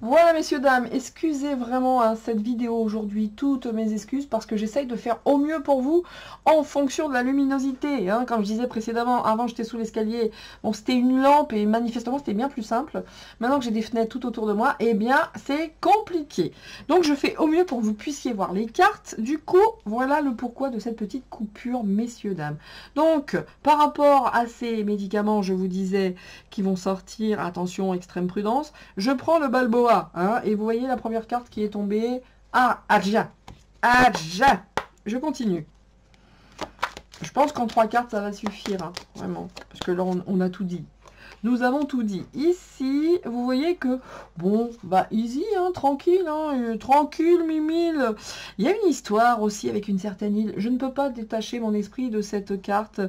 Voilà, messieurs, dames, excusez vraiment hein, cette vidéo aujourd'hui, toutes mes excuses, parce que j'essaye de faire au mieux pour vous en fonction de la luminosité. Hein. Comme je disais précédemment, avant j'étais sous l'escalier, bon c'était une lampe et manifestement c'était bien plus simple. Maintenant que j'ai des fenêtres tout autour de moi, eh bien c'est compliqué. Donc je fais au mieux pour que vous puissiez voir les cartes. Du coup, voilà le pourquoi de cette petite coupure, messieurs, dames. Donc, par rapport à ces médicaments, je vous disais, qui vont sortir, attention, extrême prudence, je prends le Balboa. Hein, et vous voyez la première carte qui est tombée. Ah, Adja. Adja. Je continue. Je pense qu'en 3 cartes, ça va suffire. Hein, vraiment. Parce que là, on a tout dit. Nous avons tout dit. Ici, vous voyez que, bon, bah, easy, hein, tranquille, hein, tranquille, mimile. Il y a une histoire aussi avec une certaine île. Je ne peux pas détacher mon esprit de cette carte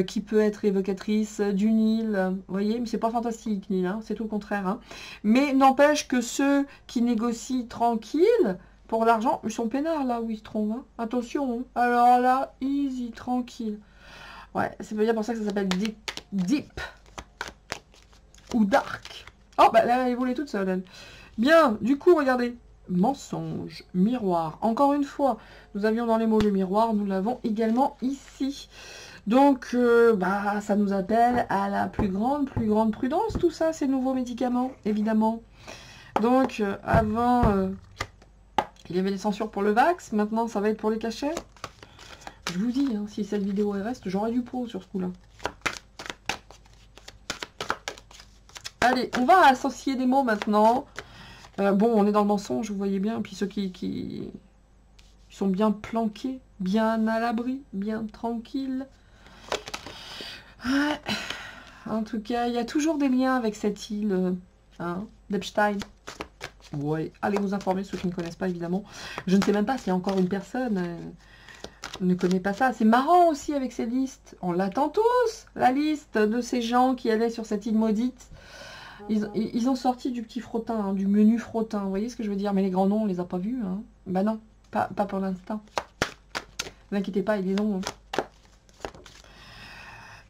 qui peut être évocatrice d'une île. Vous voyez, mais c'est pas fantastique, l'île, hein, c'est tout le contraire. Hein. Mais n'empêche que ceux qui négocient tranquille, pour l'argent, ils sont peinards là où ils se trouvent. Hein. Attention, hein. Alors là, easy, tranquille. Ouais, c'est bien pour ça que ça s'appelle deep. Ou dark. Oh, bah là, elle volait toute seule, elle. Bien, du coup, regardez. Mensonge, miroir. Encore une fois, nous avions dans les mots le miroir, nous l'avons également ici. Donc, bah, ça nous appelle à la plus grande prudence, tout ça, ces nouveaux médicaments, évidemment. Donc, avant, il y avait les censures pour le Vax, maintenant, ça va être pour les cachets. Je vous dis, hein, si cette vidéo reste, j'aurai du pot sur ce coup-là. Allez, on va associer des mots maintenant. Bon, on est dans le mensonge, vous voyez bien. Puis ceux qui sont bien planqués, bien à l'abri, bien tranquilles. Ouais. En tout cas, il y a toujours des liens avec cette île hein, d'Epstein. Ouais, allez vous informer, ceux qui ne connaissent pas, évidemment. Je ne sais même pas s'il y a encore une personne ne connaît pas ça. C'est marrant aussi avec ces listes. On l'attend tous, la liste de ces gens qui allaient sur cette île maudite. Ils ont sorti du petit frottin, hein, du menu frottin, vous voyez ce que je veux dire? Mais les grands noms, on les a pas vus. Hein. Bah non, pas pour l'instant. Ne vous inquiétez pas, il est long. Hein.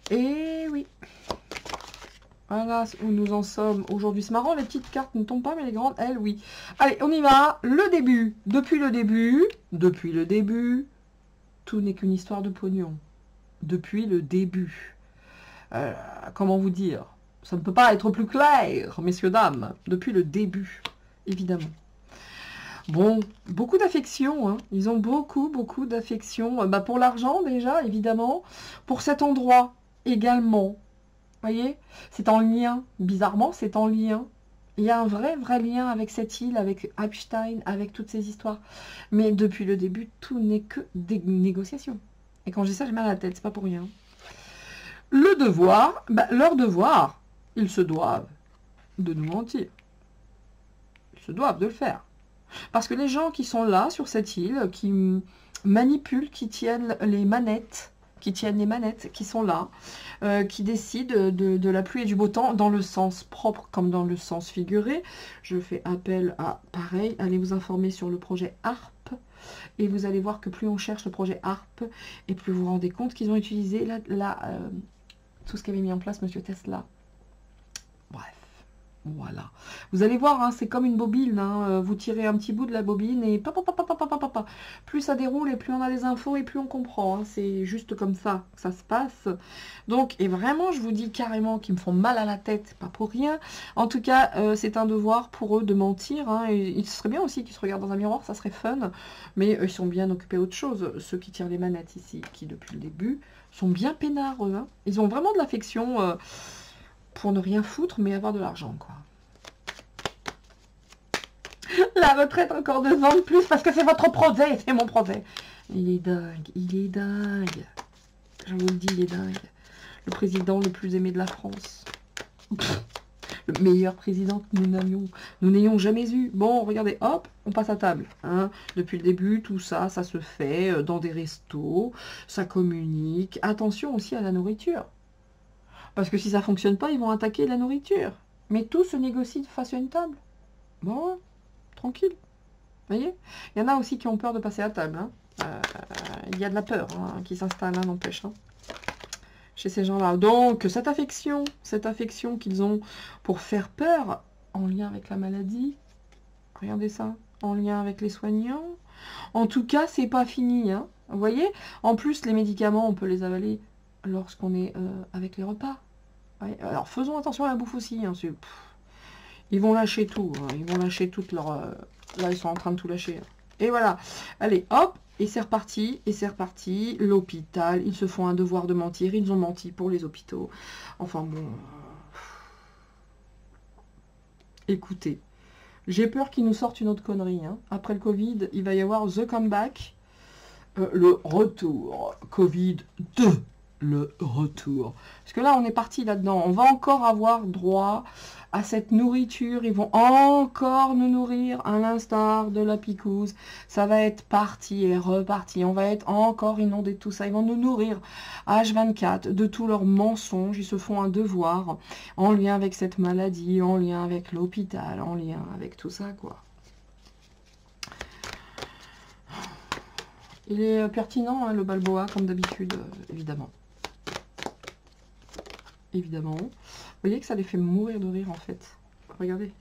Et oui. Voilà où nous en sommes aujourd'hui. C'est marrant, les petites cartes ne tombent pas, mais les grandes, elles, oui. Allez, on y va. Le début. Depuis le début, tout n'est qu'une histoire de pognon. Depuis le début. Comment vous dire? Ça ne peut pas être plus clair, messieurs, dames, depuis le début, évidemment. Bon, beaucoup d'affection, hein. Ils ont beaucoup d'affection. Bah, pour l'argent, déjà, évidemment. Pour cet endroit, également. Vous voyez? C'est en lien. Bizarrement, c'est en lien. Il y a un vrai lien avec cette île, avec Epstein, avec toutes ces histoires. Mais depuis le début, tout n'est que des négociations. Et quand je dis ça, j'ai mal à la tête, c'est pas pour rien. Le devoir, bah, leur devoir... Ils se doivent de nous mentir. Ils se doivent de le faire. Parce que les gens qui sont là, sur cette île, qui manipulent, qui tiennent les manettes, qui tiennent les manettes, qui sont là, qui décident de la pluie et du beau temps dans le sens propre comme dans le sens figuré. Je fais appel à, pareil, allez vous informer sur le projet ARP. Et vous allez voir que plus on cherche le projet ARP, et plus vous vous rendez compte qu'ils ont utilisé tout ce qu'avait mis en place Monsieur Tesla. Bref. Voilà. Vous allez voir, hein, c'est comme une bobine. Hein, vous tirez un petit bout de la bobine et plus ça déroule et plus on a des infos et plus on comprend. Hein, c'est juste comme ça que ça se passe. Donc, et vraiment, je vous dis carrément qu'ils me font mal à la tête, pas pour rien. En tout cas, c'est un devoir pour eux de mentir. Hein, et il serait bien aussi qu'ils se regardent dans un miroir, ça serait fun. Mais ils sont bien occupés d'autre chose. Ceux qui tirent les manettes ici, qui depuis le début, sont bien peinards, eux. Hein. Ils ont vraiment de l'affection... pour ne rien foutre, mais avoir de l'argent, quoi. La retraite encore 2 ans de plus, parce que c'est votre projet, c'est mon projet. Il est dingue, il est dingue. Je vous le dis, il est dingue. Le président le plus aimé de la France. Le meilleur président que nous n'ayons jamais eu. Bon, regardez, hop, on passe à table. Hein. Depuis le début, tout ça, ça se fait dans des restos, ça communique. Attention aussi à la nourriture. Parce que si ça ne fonctionne pas, ils vont attaquer la nourriture. Mais tout se négocie face à une table. Bon, tranquille. Vous voyez? Il y en a aussi qui ont peur de passer à table. Hein. Il y a de la peur qui s'installe, n'empêche. Hein, chez ces gens-là. Donc, cette affection qu'ils ont pour faire peur, en lien avec la maladie. Regardez ça. En lien avec les soignants. En tout cas, c'est pas fini. Hein. Vous voyez? En plus, les médicaments, on peut les avaler lorsqu'on est avec les repas. Ouais. Alors faisons attention à la bouffe aussi. Hein, ils vont lâcher tout. Hein, ils vont lâcher toute leur... là, ils sont en train de tout lâcher. Hein. Et voilà. Allez, hop. Et c'est reparti. Et c'est reparti. L'hôpital. Ils se font un devoir de mentir. Ils ont menti pour les hôpitaux. Enfin bon... Écoutez. J'ai peur qu'ils nous sortent une autre connerie. Hein. Après le Covid, il va y avoir The Comeback. Le retour. Covid 2. Le retour. Parce que là, on est parti là-dedans. On va encore avoir droit à cette nourriture. Ils vont encore nous nourrir à l'instar de la picouse. Ça va être parti et reparti. On va être encore inondé de tout ça. Ils vont nous nourrir H24 de tous leurs mensonges. Ils se font un devoir en lien avec cette maladie, en lien avec l'hôpital, en lien avec tout ça, quoi. Il est pertinent, hein, le Balboa, comme d'habitude, évidemment. Évidemment. Vous voyez que ça les fait mourir de rire, en fait. Regardez.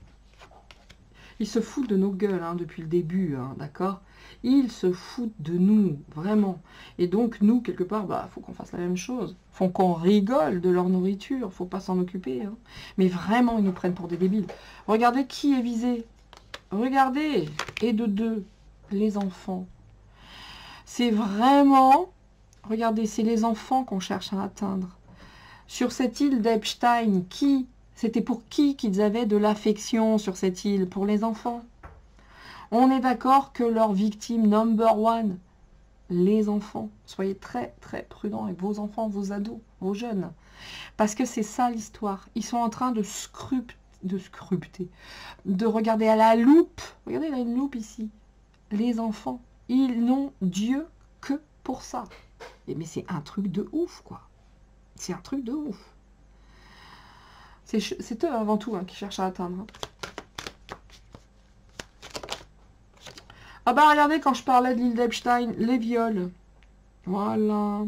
Ils se foutent de nos gueules, hein, depuis le début, hein, d'accord? Ils se foutent de nous, vraiment. Et donc, nous, quelque part, bah, faut qu'on fasse la même chose. Faut qu'on rigole de leur nourriture. Faut pas s'en occuper, hein. Mais vraiment, ils nous prennent pour des débiles. Regardez qui est visé. Regardez. Et de deux, les enfants. C'est vraiment... Regardez, c'est les enfants qu'on cherche à atteindre. Sur cette île d'Epstein, c'était pour qui qu'ils avaient de l'affection sur cette île? Pour les enfants. On est d'accord que leur victime number one, les enfants. Soyez très très prudents avec vos enfants, vos ados, vos jeunes. Parce que c'est ça l'histoire. Ils sont en train de scruter, de regarder à la loupe. Regardez, il y a une loupe ici. Les enfants, ils n'ont Dieu que pour ça. Mais c'est un truc de ouf, quoi. C'est un truc de ouf. C'est eux avant tout, hein, qui cherchent à atteindre. Hein. Ah bah regardez, quand je parlais de l'île d'Epstein, les viols. Voilà.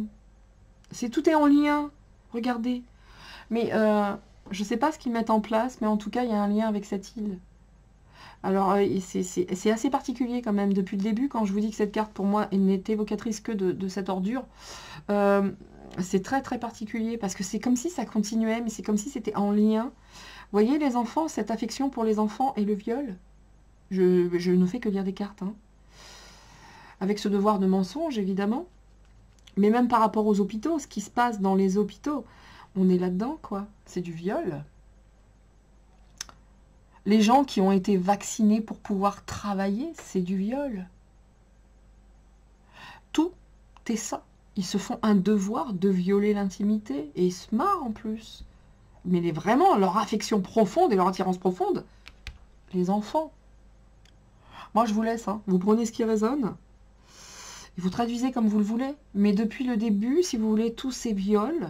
Tout est en lien. Regardez. Mais je ne sais pas ce qu'ils mettent en place, mais en tout cas, il y a un lien avec cette île. Alors, c'est assez particulier quand même. Depuis le début, quand je vous dis que cette carte, pour moi, n'est évocatrice que de cette ordure, c'est très très particulier parce que c'est comme si ça continuait, mais c'est comme si c'était en lien. Vous voyez les enfants, cette affection pour les enfants et le viol. Je ne fais que lire des cartes. Hein. Avec ce devoir de mensonge, évidemment. Mais même par rapport aux hôpitaux, ce qui se passe dans les hôpitaux, on est là-dedans, quoi. C'est du viol. Les gens qui ont été vaccinés pour pouvoir travailler, c'est du viol. Tout est ça. Ils se font un devoir de violer l'intimité. Et ils se marrent en plus. Mais vraiment, leur affection profonde et leur attirance profonde, les enfants. Moi, je vous laisse. Hein. Vous prenez ce qui résonne. Et vous traduisez comme vous le voulez. Mais depuis le début, si vous voulez, tous ces viols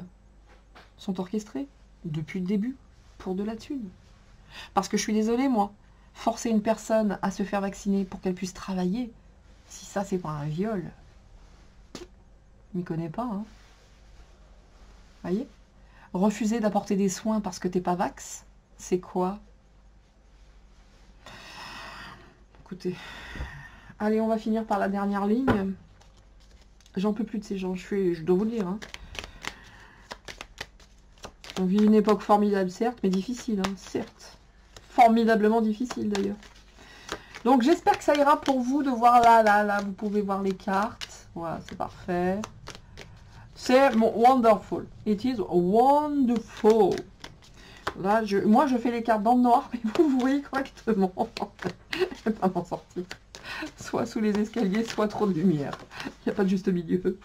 sont orchestrés. Depuis le début. Pour de la thune. Parce que je suis désolée, moi. Forcer une personne à se faire vacciner pour qu'elle puisse travailler, si ça, c'est pas un viol, je m'y connais pas, hein. Voyez? Refuser d'apporter des soins parce que t'es pas vax, c'est quoi? Écoutez, allez, on va finir par la dernière ligne. J'en peux plus de ces gens, je dois vous le dire. Hein. On vit une époque formidable, certes, mais difficile, hein, certes. Formidablement difficile, d'ailleurs. Donc, j'espère que ça ira pour vous de voir là. Vous pouvez voir les cartes. Voilà, c'est parfait. C'est wonderful. It is wonderful. Là, moi, je fais les cartes dans le noir, mais vous voyez correctement. Je ne vais pas m'en sortir. Soit sous les escaliers, soit trop de lumière. Il n'y a pas de juste milieu.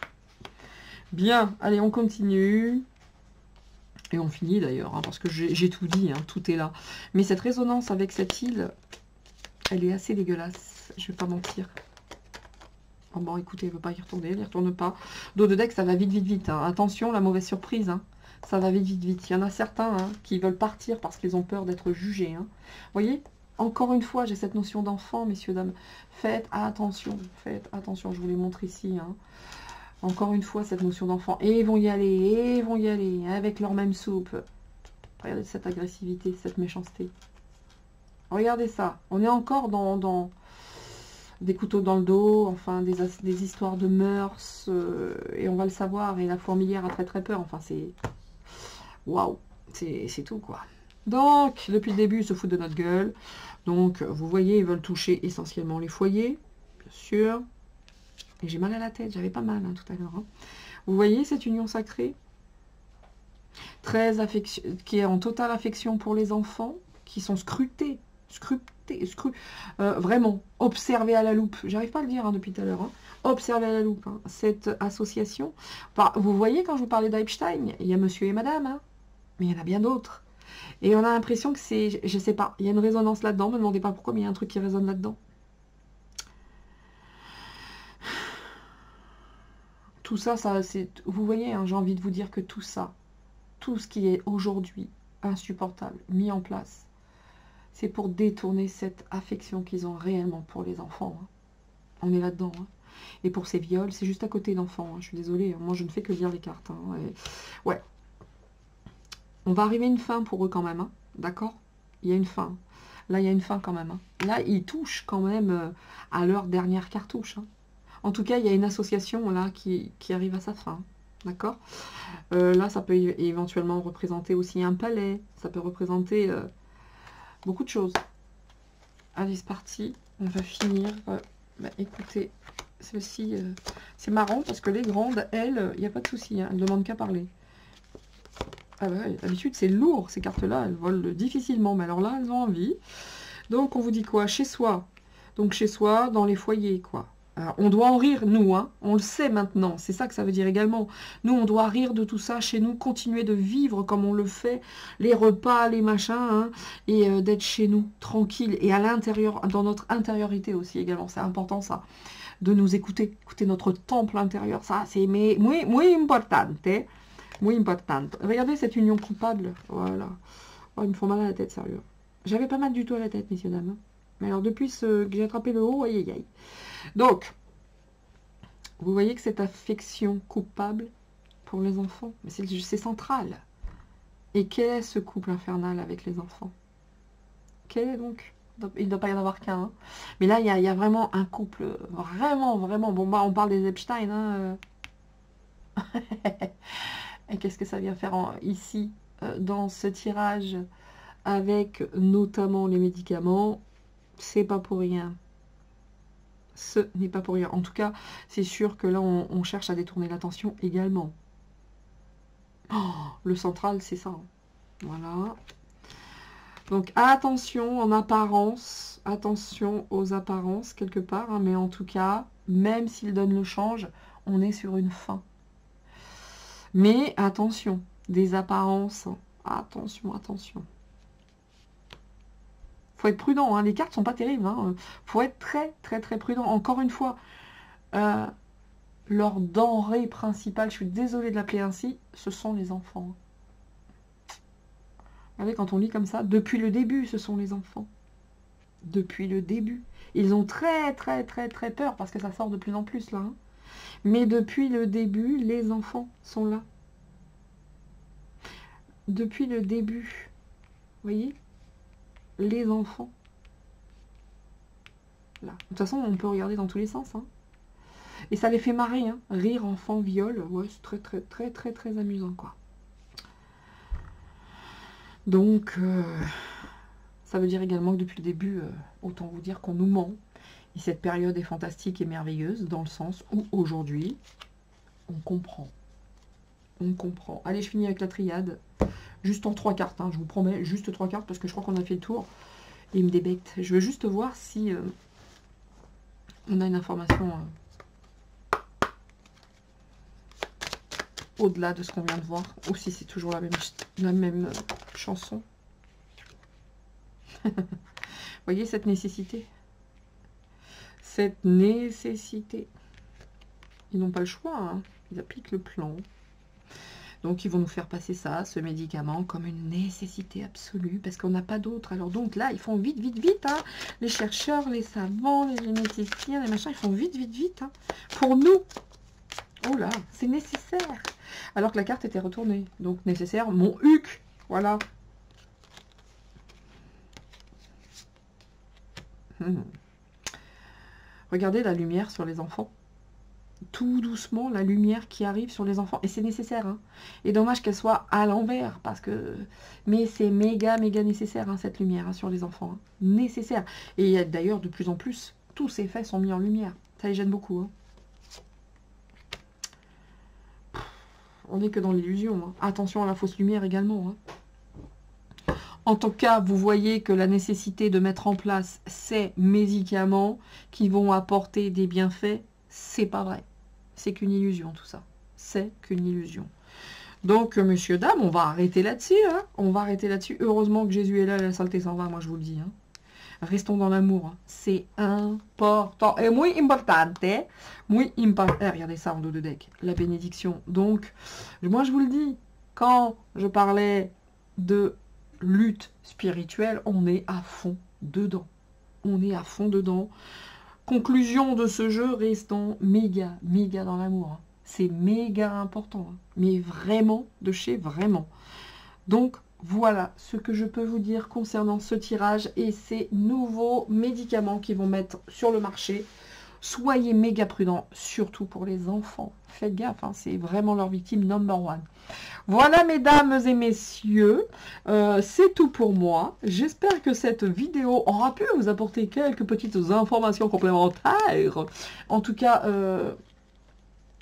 Bien, allez, on continue. Et on finit d'ailleurs, hein, parce que j'ai tout dit, hein, tout est là. Mais cette résonance avec cette île, elle est assez dégueulasse. Je vais pas mentir. Oh bon, écoutez, elle ne veut pas y retourner, elle n'y retourne pas. Dos de deck, ça va vite. Hein. Attention, la mauvaise surprise. Hein. Ça va vite. Il y en a certains hein, qui veulent partir parce qu'ils ont peur d'être jugés. Hein. Vous voyez, encore une fois, j'ai cette notion d'enfant, messieurs, dames. Faites attention. Je vous les montre ici. Hein. Encore une fois, cette notion d'enfant. Et ils vont y aller, avec leur même soupe. Regardez cette agressivité, cette méchanceté. Regardez ça. On est encore dans des couteaux dans le dos, enfin des histoires de mœurs, et on va le savoir, et la fourmilière a très peur, enfin c'est... Waouh, c'est tout quoi. Donc, depuis le début, ils se foutent de notre gueule. Donc, vous voyez, ils veulent toucher essentiellement les foyers, bien sûr. Et j'ai mal à la tête, j'avais pas mal hein, tout à l'heure. Hein. Vous voyez cette union sacrée qui est en totale affection pour les enfants, qui sont scrutés, vraiment, observez à la loupe. J'arrive pas à le dire hein, depuis tout à l'heure. Hein. Observez à la loupe hein, cette association. Enfin, vous voyez, quand je vous parlais d'Epstein, il y a monsieur et madame, hein, mais il y en a bien d'autres. Et on a l'impression que c'est, je sais pas, il y a une résonance là-dedans. Ne me demandez pas pourquoi, mais il y a un truc qui résonne là-dedans. Tout ça, c'est, vous voyez, hein, j'ai envie de vous dire que tout ça, tout ce qui est aujourd'hui insupportable, mis en place, c'est pour détourner cette affection qu'ils ont réellement pour les enfants. Hein. On est là-dedans. Hein. Et pour ces viols, c'est juste à côté d'enfants. Hein. Je suis désolée, moi je ne fais que lire les cartes. Hein. Et... ouais. On va arriver à une fin pour eux quand même. Hein. D'accord? Il y a une fin. Là, il y a une fin quand même. Hein. Là, ils touchent quand même à leur dernière cartouche. Hein. En tout cas, il y a une association là qui arrive à sa fin. D'accord? Là, ça peut éventuellement représenter aussi un palais. Ça peut représenter beaucoup de choses. Allez, c'est parti. On va finir. Écoutez, celle-ci, c'est marrant parce que les grandes, elles, il n'y a pas de souci. Hein, elles ne demandent qu'à parler. Ah bah ouais, d'habitude, c'est lourd, ces cartes-là. Elles volent difficilement. Mais alors là, elles ont envie. Donc, on vous dit quoi? Chez soi. Donc, chez soi, dans les foyers, quoi. Alors, on doit en rire, nous, hein. On le sait maintenant. C'est ça que ça veut dire également. Nous, on doit rire de tout ça chez nous, continuer de vivre comme on le fait, les repas, les machins, hein, et d'être chez nous, tranquille, et à l'intérieur, dans notre intériorité aussi également. C'est important, ça, de nous écouter, écouter notre temple intérieur. Ça, c'est muy importante, hein. Muy importante. Regardez cette union coupable. Voilà. Oh, ils me font mal à la tête, sérieux. J'avais pas mal du tout à la tête, messieurs, dames. Mais alors, depuis que j'ai attrapé le haut, aïe, aïe, aïe. Donc, vous voyez que cette affection coupable pour les enfants, c'est central. Et quel est ce couple infernal avec les enfants? Quel est donc? Il ne doit pas y en avoir qu'un. Hein. Mais là, il y a vraiment un couple, vraiment. Bon, bah, on parle des Epstein. Hein. Et qu'est-ce que ça vient faire ici, dans ce tirage, avec notamment les médicaments? C'est pas pour rien. Ce n'est pas pour rien. En tout cas, c'est sûr que là, on cherche à détourner l'attention également. Oh, le central, c'est ça. Voilà. Donc, attention en apparence. Attention aux apparences, quelque part. Hein, mais en tout cas, même s'il donne le change, on est sur une fin. Mais attention, des apparences. Attention. Faut être prudent, hein. Les cartes sont pas terribles. Hein. Faut être très prudent. Encore une fois, leur denrée principale, je suis désolée de l'appeler ainsi, ce sont les enfants. Regardez, quand on lit comme ça, depuis le début, ce sont les enfants. Depuis le début. Ils ont très peur parce que ça sort de plus en plus là. Hein. Mais depuis le début, les enfants sont là. Depuis le début. Vous voyez? Les enfants. Là. De toute façon, on peut regarder dans tous les sens. Hein. Et ça les fait marrer. Hein. Rire, enfant, viol. Ouais, c'est très amusant, quoi. Donc, ça veut dire également que depuis le début, autant vous dire qu'on nous ment. Et cette période est fantastique et merveilleuse dans le sens où aujourd'hui, on comprend. On comprend. Allez, je finis avec la triade. Juste en 3 cartes, hein, je vous promets, juste 3 cartes parce que je crois qu'on a fait le tour. Et il me débecte. Je veux juste voir si on a une information au-delà de ce qu'on vient de voir. Ou si c'est toujours la même chanson. Vous voyez cette nécessité? Cette nécessité. Ils n'ont pas le choix, hein. Ils appliquent le plan. Donc, ils vont nous faire passer ça, ce médicament, comme une nécessité absolue, parce qu'on n'a pas d'autre. Alors, donc, là, ils font vite, hein. Les chercheurs, les savants, les généticiens, les machins, ils font vite, hein. Pour nous. Oh là, c'est nécessaire. Alors que la carte était retournée. Donc, nécessaire, mon huc. Voilà. Regardez la lumière sur les enfants. Tout doucement, la lumière qui arrive sur les enfants. Et c'est nécessaire. Hein. Et dommage qu'elle soit à l'envers. Parce que... Mais c'est méga nécessaire, hein, cette lumière hein, sur les enfants. Hein. Nécessaire. Et d'ailleurs, de plus en plus, tous ces faits sont mis en lumière. Ça les gêne beaucoup. Hein. On n'est que dans l'illusion. Hein. Attention à la fausse lumière également. Hein. En tout cas, vous voyez que la nécessité de mettre en place ces médicaments qui vont apporter des bienfaits, c'est pas vrai. C'est qu'une illusion tout ça. C'est qu'une illusion. Donc, monsieur, dame, on va arrêter là-dessus. Hein. On va arrêter là-dessus. Heureusement que Jésus est là, la saleté s'en va, moi je vous le dis. Hein. Restons dans l'amour. Hein. C'est important. Et muy importante. Muy important. Regardez ça en dos de deck. La bénédiction. Donc, moi je vous le dis, quand je parlais de lutte spirituelle, on est à fond dedans. On est à fond dedans. Conclusion de ce jeu, restons méga dans l'amour. Hein. C'est méga important. Hein. Mais vraiment, de chez vraiment. Donc, voilà ce que je peux vous dire concernant ce tirage et ces nouveaux médicaments qu'ils vont mettre sur le marché. Soyez méga prudents, surtout pour les enfants. Faites gaffe, hein, c'est vraiment leur victime number one. Voilà, mesdames et messieurs, c'est tout pour moi. J'espère que cette vidéo aura pu vous apporter quelques petites informations complémentaires. En tout cas,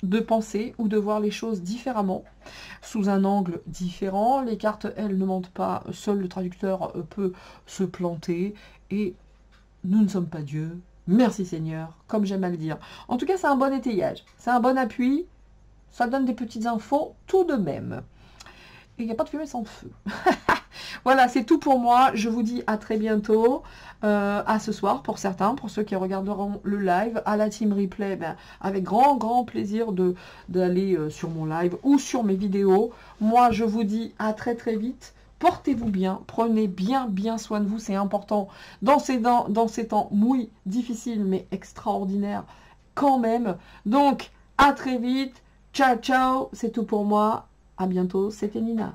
de penser ou de voir les choses différemment, sous un angle différent. Les cartes, elles, ne mentent pas. Seul le traducteur peut se planter. Et nous ne sommes pas Dieu. Merci Seigneur, comme j'aime à le dire. En tout cas, c'est un bon étayage. C'est un bon appui. Ça donne des petites infos tout de même. Et il n'y a pas de fumée sans feu. Voilà, c'est tout pour moi. Je vous dis à très bientôt. À ce soir pour certains, pour ceux qui regarderont le live. À la team replay, ben, avec grand plaisir d'aller sur mon live ou sur mes vidéos. Moi, je vous dis à très vite. Portez-vous bien, prenez bien soin de vous, c'est important dans ces temps muy difficiles mais extraordinaires quand même. Donc, à très vite, ciao, c'est tout pour moi, à bientôt, c'était Nina.